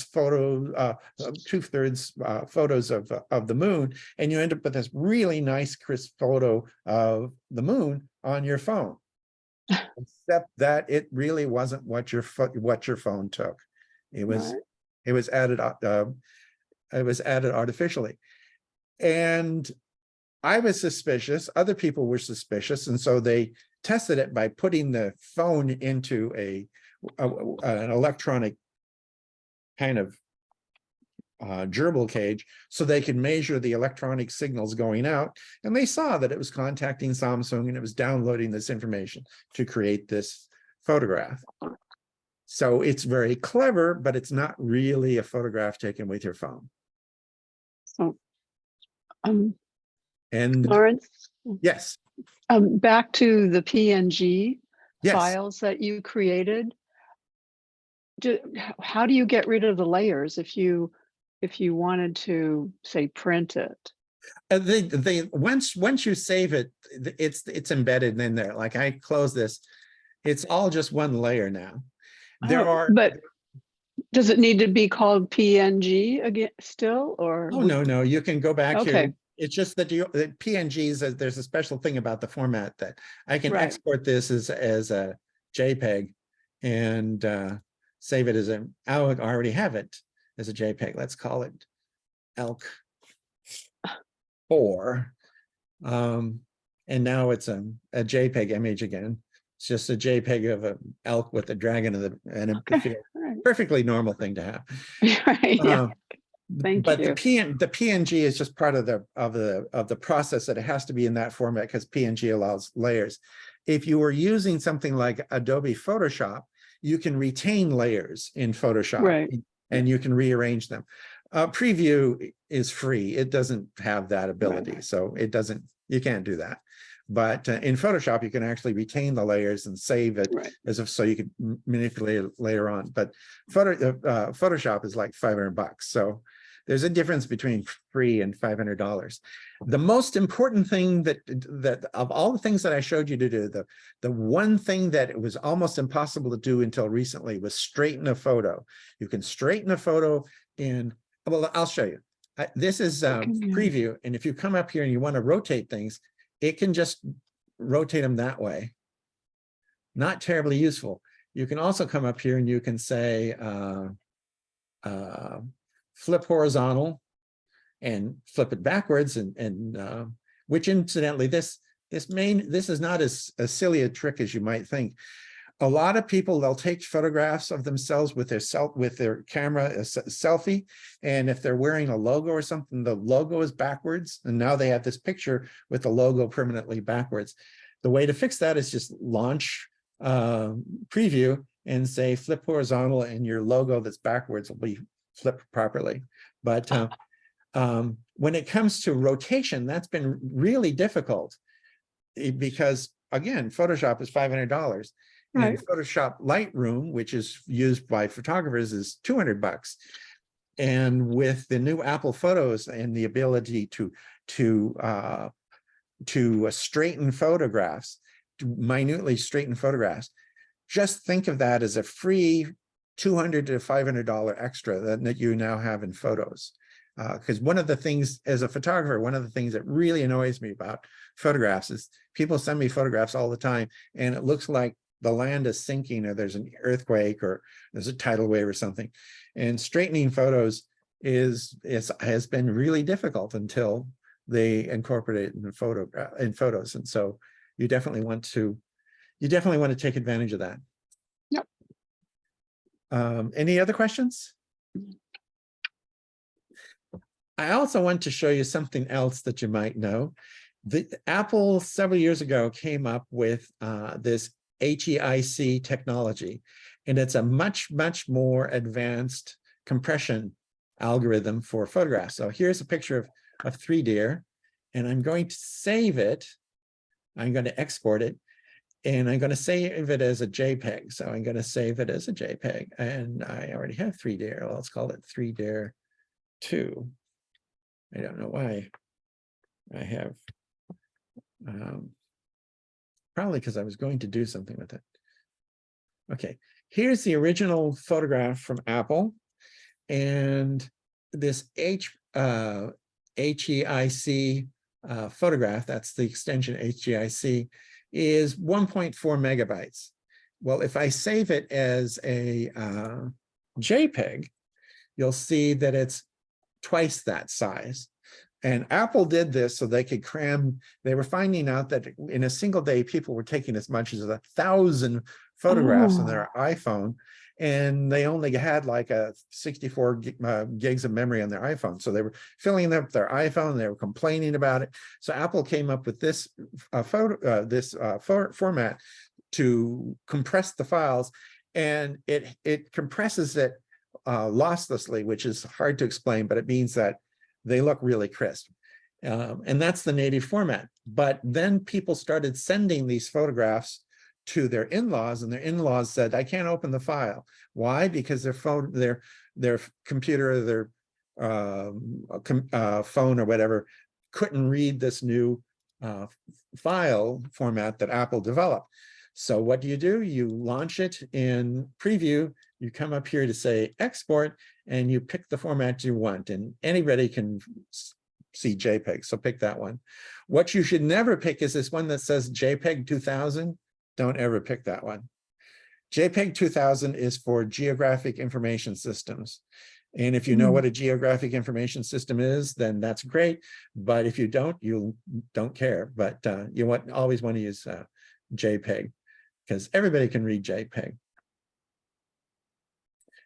photos of the moon. And you end up with this really nice crisp photo of the moon on your phone. Except that it really wasn't what your phone took. It was added artificially. And I was suspicious, other people were suspicious, and so they tested it by putting the phone into an electronic kind of gerbil cage so they could measure the electronic signals going out, and they saw that it was contacting Samsung and it was downloading this information to create this photograph. So it's very clever, but it's not really a photograph taken with your phone. So, and Lawrence? Yes. Back to the PNG Yes. files that you created. How do you get rid of the layers if you wanted to, say, print it? Once you save it, it's embedded in there. Like I close this, it's all just one layer now. But does it need to be called PNG again still, or? Oh, no, you can go back Okay. here. It's just that the PNGs, there's a special thing about the format that I can Right. export this as a JPEG and save it as a, I already have it as a JPEG. Let's call it elk 4. And now it's a JPEG image again. It's just a JPEG of an elk with a dragon and a Okay, all right. perfectly normal thing to have. Right, yeah. Thank But you. the PNG is just part of the process that it has to be in that format because PNG allows layers. If you were using something like Adobe Photoshop, you can retain layers in Photoshop, Right. and you can rearrange them. Preview is free. It doesn't have that ability. So it doesn't, you can't do that. But in Photoshop, you can actually retain the layers and save it Right. as if so you could manipulate it later on. But Photoshop is like $500. So there's a difference between free and $500. The most important thing that of all the things that I showed you to do, the one thing that it was almost impossible to do until recently was straighten a photo. You can straighten a photo in, well, I'll show you. This is preview. And if you come up here and you want to rotate things, it can just rotate them that way. Not terribly useful. You can also come up here and you can say, flip horizontal and flip it backwards, and which incidentally, this is not as silly a trick as you might think. A lot of people, they'll take photographs of themselves with their camera, a selfie, and if they're wearing a logo or something, the logo is backwards, and now they have this picture with the logo permanently backwards. The way to fix that is just launch preview and say flip horizontal, and your logo that's backwards will be flipped properly. But when it comes to rotation, that's been really difficult because, again, Photoshop is $500. Right. And Photoshop Lightroom, which is used by photographers, is $200. And with the new Apple Photos and the ability to straighten photographs, to minutely straighten photographs, just think of that as a free $200 to $500 extra that you now have in photos. Because one of the things, as a photographer, one of the things that really annoys me about photographs is people send me photographs all the time, and it looks like the land is sinking, or there's an earthquake, or there's a tidal wave or something. And straightening photos has been really difficult until they incorporate it in photos. And so you definitely want to take advantage of that. Yep. Any other questions? I also want to show you something else that you might know. Apple several years ago came up with this HEIC technology, and it's a much more advanced compression algorithm for photographs. So here's a picture of 3 deer, and I'm going to save it. I'm going to export it, and I'm going to save it as a JPEG. So I'm going to save it as a JPEG, and I already have 3 deer. Well, let's call it 3 deer 2. I don't know why I have, probably because I was going to do something with it. Okay, here's the original photograph from Apple, and this HEIC photograph, that's the extension HEIC, is 1.4 megabytes. Well, if I save it as a JPEG, you'll see that it's twice that size. And Apple did this so they could cram. They were finding out that in a single day, people were taking as much as 1,000 photographs on their iPhone, and they only had like a 64 gigs of memory on their iPhone. So they were filling up their iPhone, and they were complaining about it. So Apple came up with this format to compress the files, and it compresses it losslessly, which is hard to explain, but it means that they look really crisp. And that's the native format. But then people started sending these photographs to their in-laws, and their in-laws said, I can't open the file. Why? Because their phone, their computer, their phone or whatever couldn't read this new file format that Apple developed. So what do? You launch it in preview, you come up here to say export, and you pick the format you want, and anybody can see JPEG, so pick that one. What you should never pick is this one that says JPEG 2000. Don't ever pick that one. JPEG 2000 is for geographic information systems. And if you know what a geographic information system is, then that's great. But if you don't, you don't care. But you always want to use JPEG because everybody can read JPEG.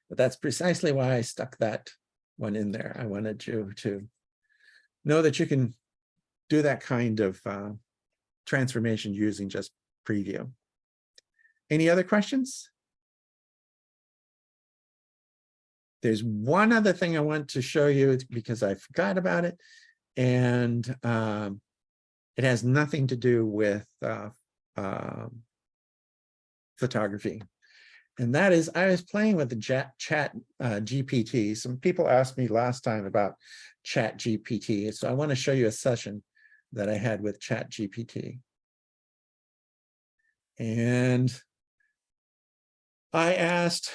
But that's precisely why I stuck that one in there. I wanted you to know that you can do that kind of transformation using just preview. Any other questions? There's one other thing I want to show you because I forgot about it. And it has nothing to do with photography. And that is, I was playing with the chat GPT. Some people asked me last time about chat GPT. So I want to show you a session that I had with chat GPT. And I asked,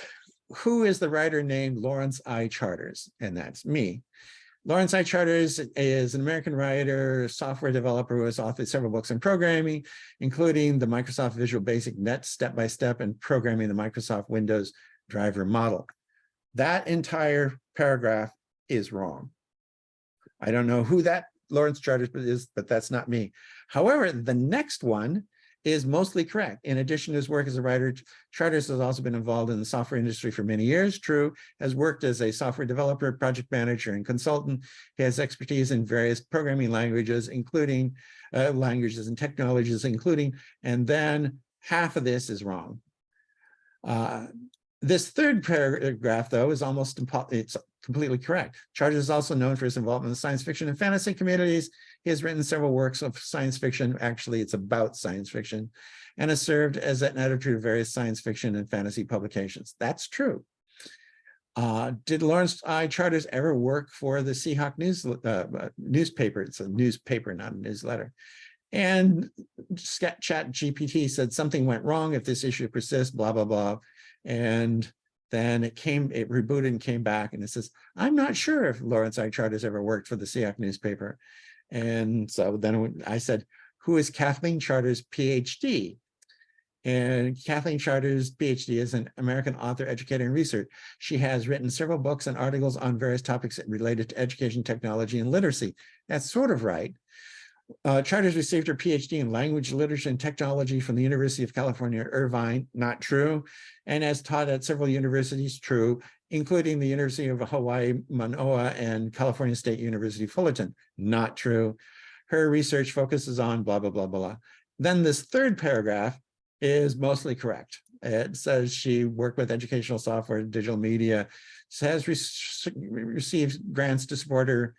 who is the writer named Lawrence I. Charters? And that's me. Lawrence I. Charters is an American writer, software developer who has authored several books in programming, including the Microsoft Visual Basic Net Step-by-Step and Programming the Microsoft Windows Driver Model. That entire paragraph is wrong. I don't know who that Lawrence Charters is, but that's not me. However, the next one is mostly correct. In addition to his work as a writer, Charters has also been involved in the software industry for many years. True, has worked as a software developer, project manager, and consultant. He has expertise in various programming languages, including languages and technologies, including, and then half of this is wrong. This third paragraph, though, is it's completely correct. Charters is also known for his involvement in the science fiction and fantasy communities. He has written several works of science fiction. Actually, it's about science fiction, and has served as an editor of various science fiction and fantasy publications. That's true. Did Lawrence I. Charters ever work for the Seahawk newspaper? It's a newspaper, not a newsletter. And Chat GPT said something went wrong if this issue persists, blah, blah, blah. And then it rebooted and came back, and it says, I'm not sure if Lawrence I. Charters ever worked for the Seahawk newspaper. And so then I said, who is Kathleen Charters, PhD? And Kathleen Charters, PhD, is an American author, educator, and researcher. She has written several books and articles on various topics related to education, technology, and literacy. That's sort of right. Charters received her PhD in language, literature, and technology from the University of California, Irvine, not true, and has taught at several universities, true, including the University of Hawaii, Manoa, and California State University, Fullerton, not true. Her research focuses on blah, blah, blah, blah. Then this third paragraph is mostly correct. It says she worked with educational software, digital media, has received grants to support her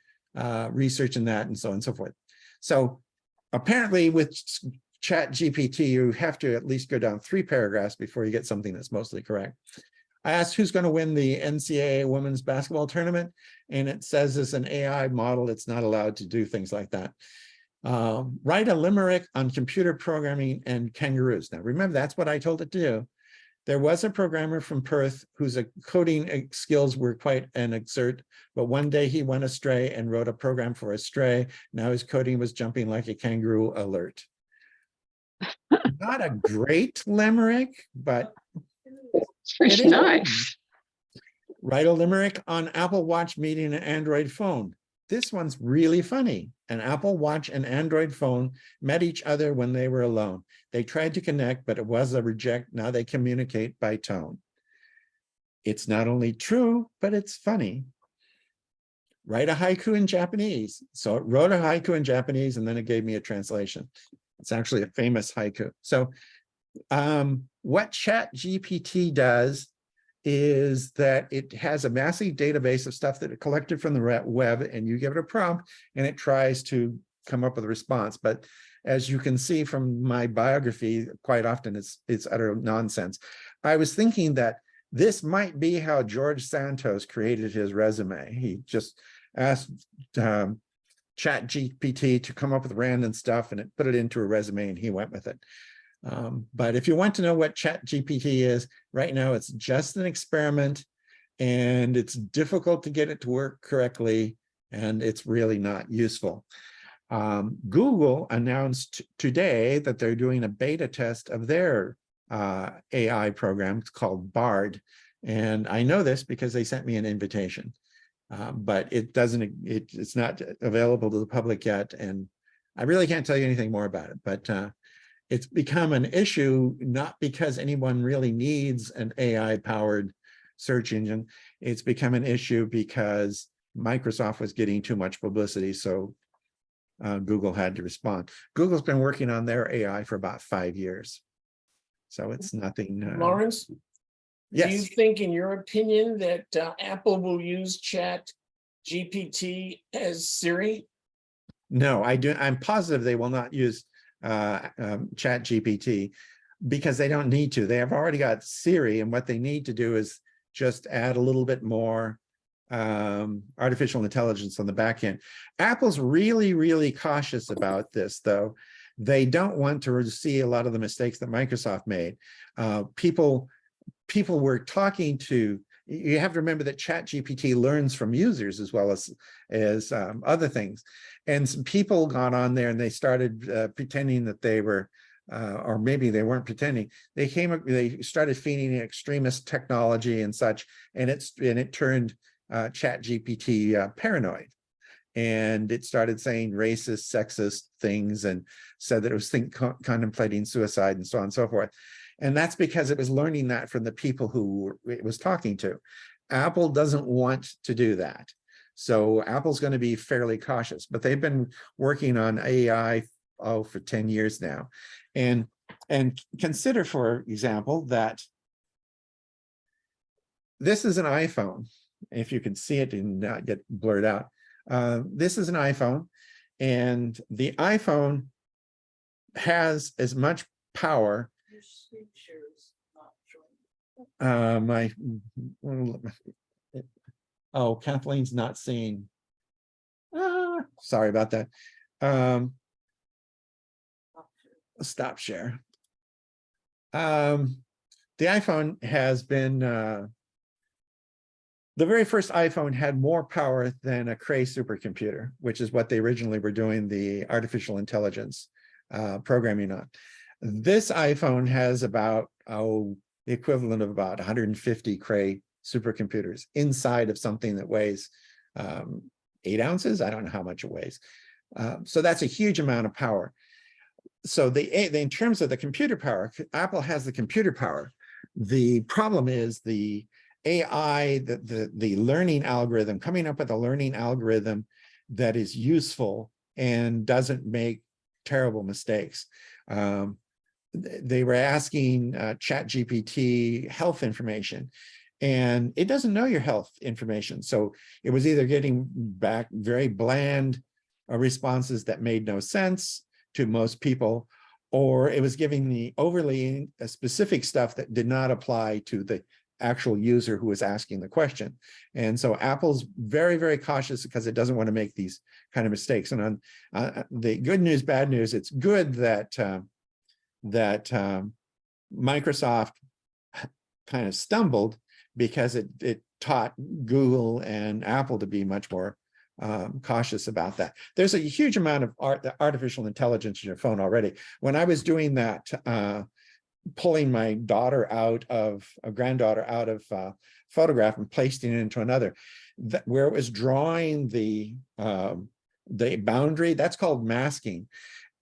research in that, and so on and so forth. So apparently with Chat GPT, you have to at least go down 3 paragraphs before you get something that's mostly correct. I asked who's going to win the NCAA women's basketball tournament, and it says it's an AI model. It's not allowed to do things like that. Write a limerick on computer programming and kangaroos. Now remember, that's what I told it to do. There was a programmer from Perth whose coding skills were quite an exert, but one day he went astray and wrote a program for a stray. Now his coding was jumping like a kangaroo alert. Not a great limerick, but It's pretty nice. Write a limerick on Apple Watch meeting an Android phone. This one's really funny. An Apple Watch and Android phone met each other when they were alone. They tried to connect, but it was a reject. Now they communicate by tone. It's not only true, but it's funny. Write a haiku in Japanese. So it wrote a haiku in Japanese, and then it gave me a translation. It's actually a famous haiku. So what Chat GPT does is that it has a massive database of stuff that it collected from the web, and you give it a prompt and it tries to come up with a response. But as you can see from my biography, quite often it's utter nonsense. I was thinking that this might be how George Santos created his resume. He just asked Chat GPT to come up with random stuff, and it put it into a resume, and he went with it. But if you want to know what Chat GPT is, right now it's just an experiment, and it's difficult to get it to work correctly, and it's really not useful. Google announced today that they're doing a beta test of their AI program. It's called Bard. And I know this because they sent me an invitation. But it's not available to the public yet. And I really can't tell you anything more about it, but it's become an issue, not because anyone really needs an AI powered search engine. It's become an issue because Microsoft was getting too much publicity. So Google had to respond. Google's been working on their AI for about 5 years. So it's nothing. Lawrence? Do you Yes. think, in your opinion, that Apple will use Chat GPT as Siri? No, I do. I'm positive they will not use Chat GPT because they don't need to. They have already got Siri, and what they need to do is just add a little bit more artificial intelligence on the back end. Apple's really, really cautious about this, though. They don't want to see a lot of the mistakes that Microsoft made. People were talking to, you have to remember that Chat GPT learns from users as well as other things. And some people got on there and they started pretending that they were, or maybe they weren't pretending. They started feeding extremist technology and such, and it turned Chat GPT paranoid. And it started saying racist, sexist things and said that it was contemplating suicide and so on and so forth. And that's because it was learning that from the people who it was talking to. Apple doesn't want to do that. So Apple's going to be fairly cautious, but they've been working on AI for 10 years now. And consider, for example, that this is an iPhone. If you can see it and not get blurred out. This is an iPhone, and the iPhone has as much power. Kathleen's not seeing. Sorry about that. Stop share. The iPhone has been. The very first iPhone had more power than a Cray supercomputer, which is what they originally were doing the artificial intelligence programming on. This iPhone has about, the equivalent of about 150 Cray supercomputers inside of something that weighs 8 ounces. I don't know how much it weighs. So that's a huge amount of power. So in terms of the computer power, Apple has the computer power. The problem is the AI, the learning algorithm, coming up with a learning algorithm that is useful and doesn't make terrible mistakes. They were asking ChatGPT health information, and it doesn't know your health information. So it was either getting back very bland responses that made no sense to most people, or it was giving the overly specific stuff that did not apply to the actual user who was asking the question. And so Apple's very, very cautious because it doesn't want to make these kind of mistakes. And on the good news, bad news, it's good that Microsoft kind of stumbled because it taught Google and Apple to be much more cautious about that. There's a huge amount of artificial intelligence in your phone already. When I was doing that, pulling my granddaughter out of photograph and placing it into another, where it was drawing the boundary, that's called masking.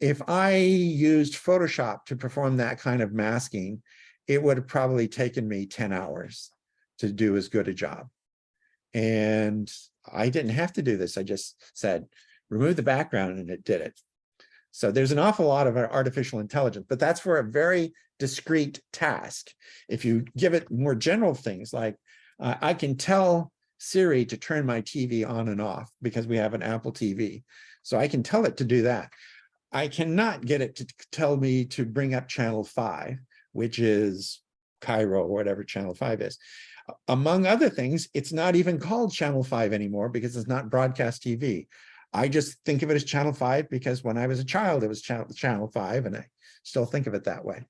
If I used Photoshop to perform that kind of masking, it would have probably taken me 10 hours to do as good a job. And I didn't have to do this. I just said, remove the background, and it did it. So there's an awful lot of artificial intelligence, but that's for a very discrete task. If you give it more general things like, I can tell Siri to turn my TV on and off because we have an Apple TV. So I can tell it to do that. I cannot get it to tell me to bring up channel 5, which is Cairo or whatever channel 5 is. Among other things, it's not even called channel 5 anymore because it's not broadcast TV. I just think of it as channel 5 because when I was a child, it was channel 5, and I still think of it that way.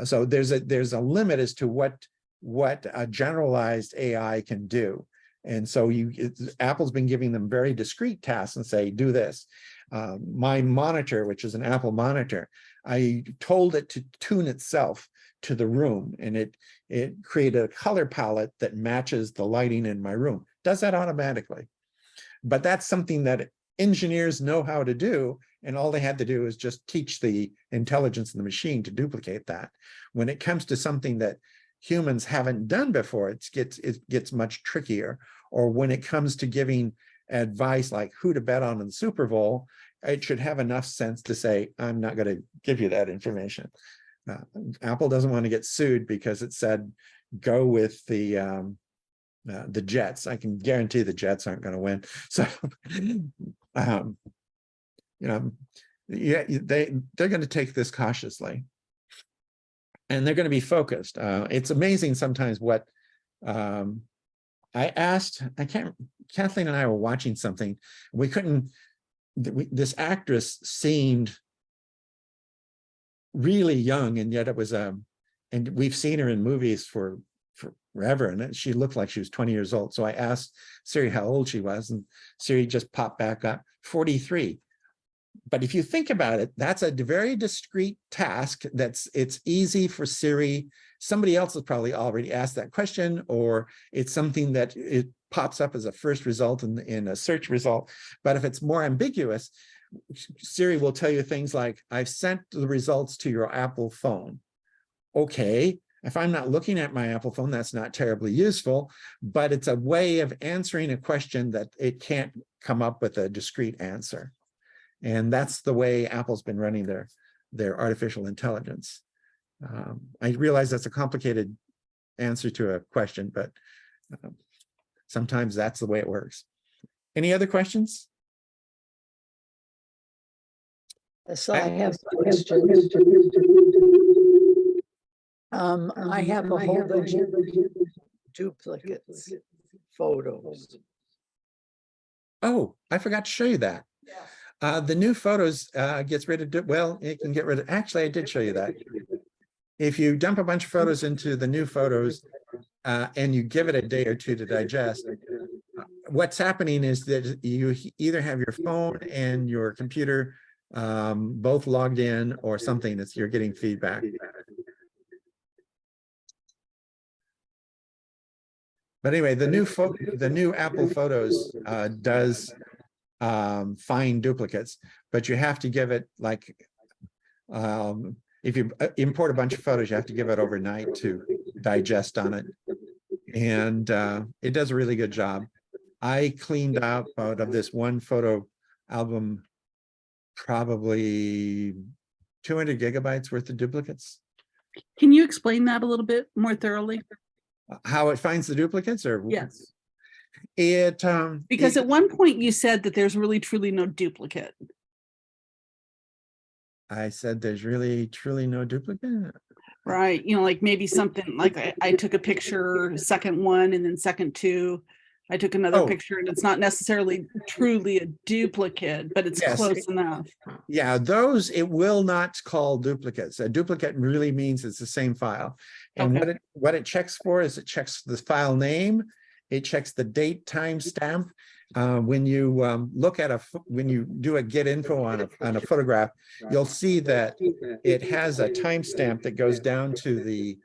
So there's a limit as to what a generalized AI can do. And so Apple's been giving them very discrete tasks and say, do this. My monitor, which is an Apple monitor, I told it to tune itself to the room, and it created a color palette that matches the lighting in my room. Does that automatically. But that's something that engineers know how to do, and all they had to do is just teach the intelligence of the machine to duplicate that. When it comes to something that humans haven't done before, it gets much trickier. Or when it comes to giving advice like who to bet on in the Super Bowl, it should have enough sense to say, I'm not going to give you that information. Apple doesn't want to get sued because it said, go with the Jets. I can guarantee the Jets aren't going to win. So, yeah, they're going to take this cautiously, and they're going to be focused. It's amazing sometimes what I asked. Kathleen and I were watching something. We couldn't. This actress seemed really young, and yet it was and we've seen her in movies for forever, and she looked like she was 20 years old. So I asked Siri how old she was, and Siri just popped back up, 43. But if you think about it, that's a very discrete task. It's easy for Siri. Somebody else has probably already asked that question, or it's something that it pops up as a first result in a search result. But if it's more ambiguous, Siri will tell you things like, I've sent the results to your Apple phone. Okay, if I'm not looking at my Apple phone, that's not terribly useful, but it's a way of answering a question that it can't come up with a discrete answer. And that's the way Apple's been running their artificial intelligence. I realize that's a complicated answer to a question, but sometimes that's the way it works. Any other questions? So I have questions. I have a whole bunch of duplicates, photos. Oh, I forgot to show you that. The new photos gets rid of, well, it can get rid of, actually, I did show you that. If you dump a bunch of photos into the new photos and you give it a day or two to digest, what's happening is that you either have your phone and your computer both logged in or something that's you're getting feedback. But anyway, the new Apple Photos does find duplicates, but you have to give it like if you import a bunch of photos, you have to give it overnight to digest on it, and it does a really good job. I cleaned out of this one photo album probably 200 gigabytes worth of duplicates. Can you explain that a little bit more thoroughly? How it finds the duplicates, or Yes. Because at one point you said that there's really truly no duplicate. I said there's really truly no duplicate. Right. Like maybe something like I took a picture, second one, and then second two. I took another picture, and it's not necessarily truly a duplicate, but it's close enough. Yeah, those it will not call duplicates. A duplicate really means it's the same file. And what it checks for is it checks the file name, it checks the date timestamp. When you look at when you do a get info on a photograph, you'll see that it has a timestamp that goes down to the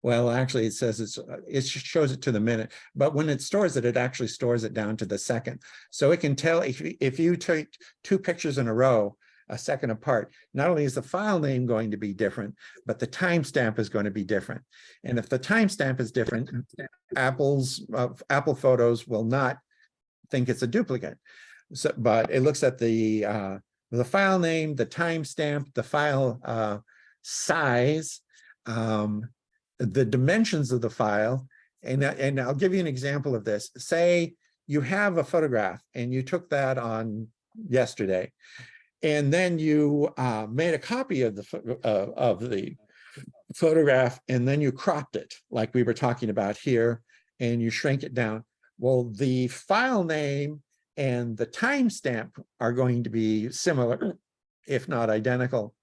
well, actually, it says it shows it to the minute, but when it stores it, it actually stores it down to the second. So it can tell if you take two pictures in a row, a second apart, not only is the file name going to be different, but the timestamp is going to be different. And if the timestamp is different, Apple Photos will not think it's a duplicate. So, but it looks at the file name, the timestamp, the file size, the dimensions of the file, and I'll give you an example of this. Say you have a photograph and you took that on yesterday, and then you made a copy of the photograph, and then you cropped it like we were talking about here, and you shrink it down. Well, the file name and the timestamp are going to be similar, if not identical,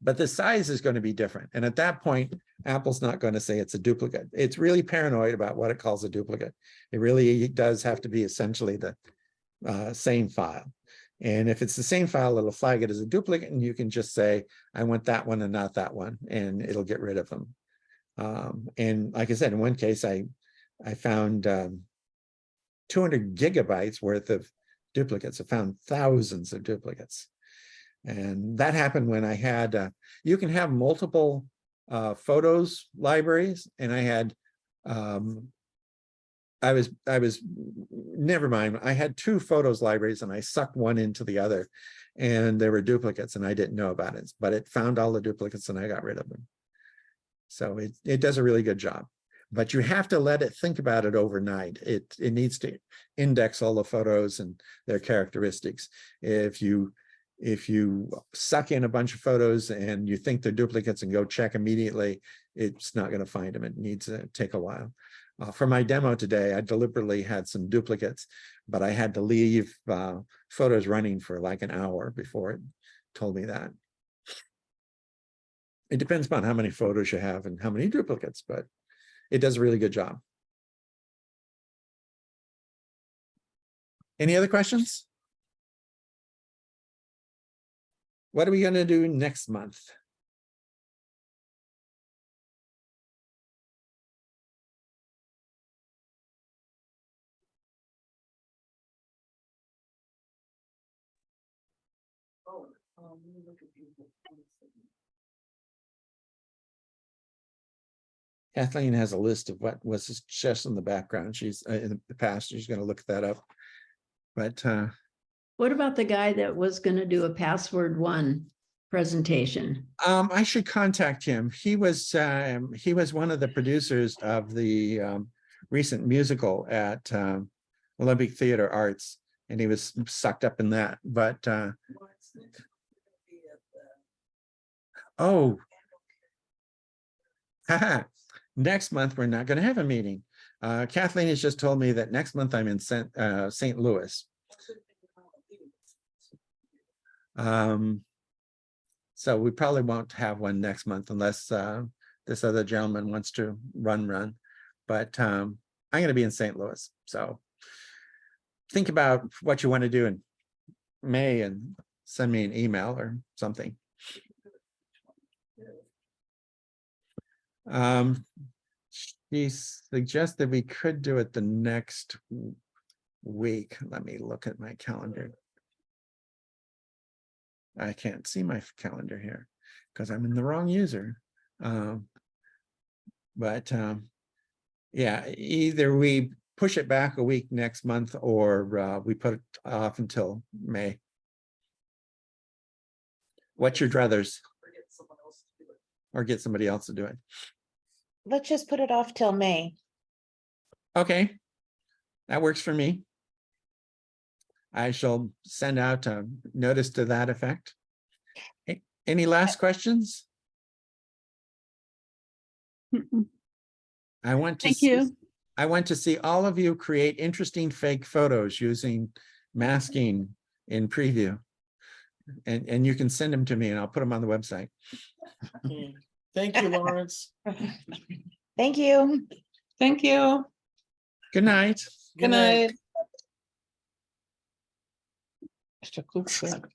but the size is going to be different. And at that point, Apple's not going to say it's a duplicate. It's really paranoid about what it calls a duplicate. It really does have to be essentially same file. And if it's the same file, it'll flag it as a duplicate, and you can just say, I want that one and not that one, and it'll get rid of them. And like I said, in one case, I found 200 gigabytes worth of duplicates. I found thousands of duplicates. And that happened when I had, you can have multiple photos libraries, and I had, never mind, I had 2 photos libraries, and I sucked one into the other, and there were duplicates, and I didn't know about it, but it found all the duplicates and I got rid of them. So it does a really good job, but you have to let it think about it overnight. It needs to index all the photos and their characteristics. If you suck in a bunch of photos and you think they're duplicates and go check immediately, it's not going to find them. It needs to take a while. For my demo today, I deliberately had some duplicates, but I had to leave photos running for like an hour before it told me that. It depends upon how many photos you have and how many duplicates, but it does a really good job. Any other questions? What are we going to do next month? Kathleen has a list of what was just in the background. She's in the past. She's going to look that up. But What about the guy that was going to do a password one presentation? I should contact him. He was one of the producers of the recent musical at Olympic Theater Arts, and he was sucked up in that. But oh, haha. Next month, we're not going to have a meeting. Kathleen has just told me that next month I'm in St. Louis. So we probably won't have one next month unless this other gentleman wants to run. But I'm going to be in St. Louis. So think about what you want to do in May and send me an email or something. She suggested we could do it the next week. Let me look at my calendar. I can't see my calendar here because I'm in the wrong user. Yeah, either we push it back a week next month or we put it off until May. What's your druthers? Or get somebody else to do it. Let's just put it off till May. Okay, that works for me. I shall send out a notice to that effect. Any last questions? I want to see all of you create interesting fake photos using masking in preview. And you can send them to me and I'll put them on the website. Okay. Thank you, Lawrence. Thank you. Thank you. Good night. Good night. Mr. Cooper.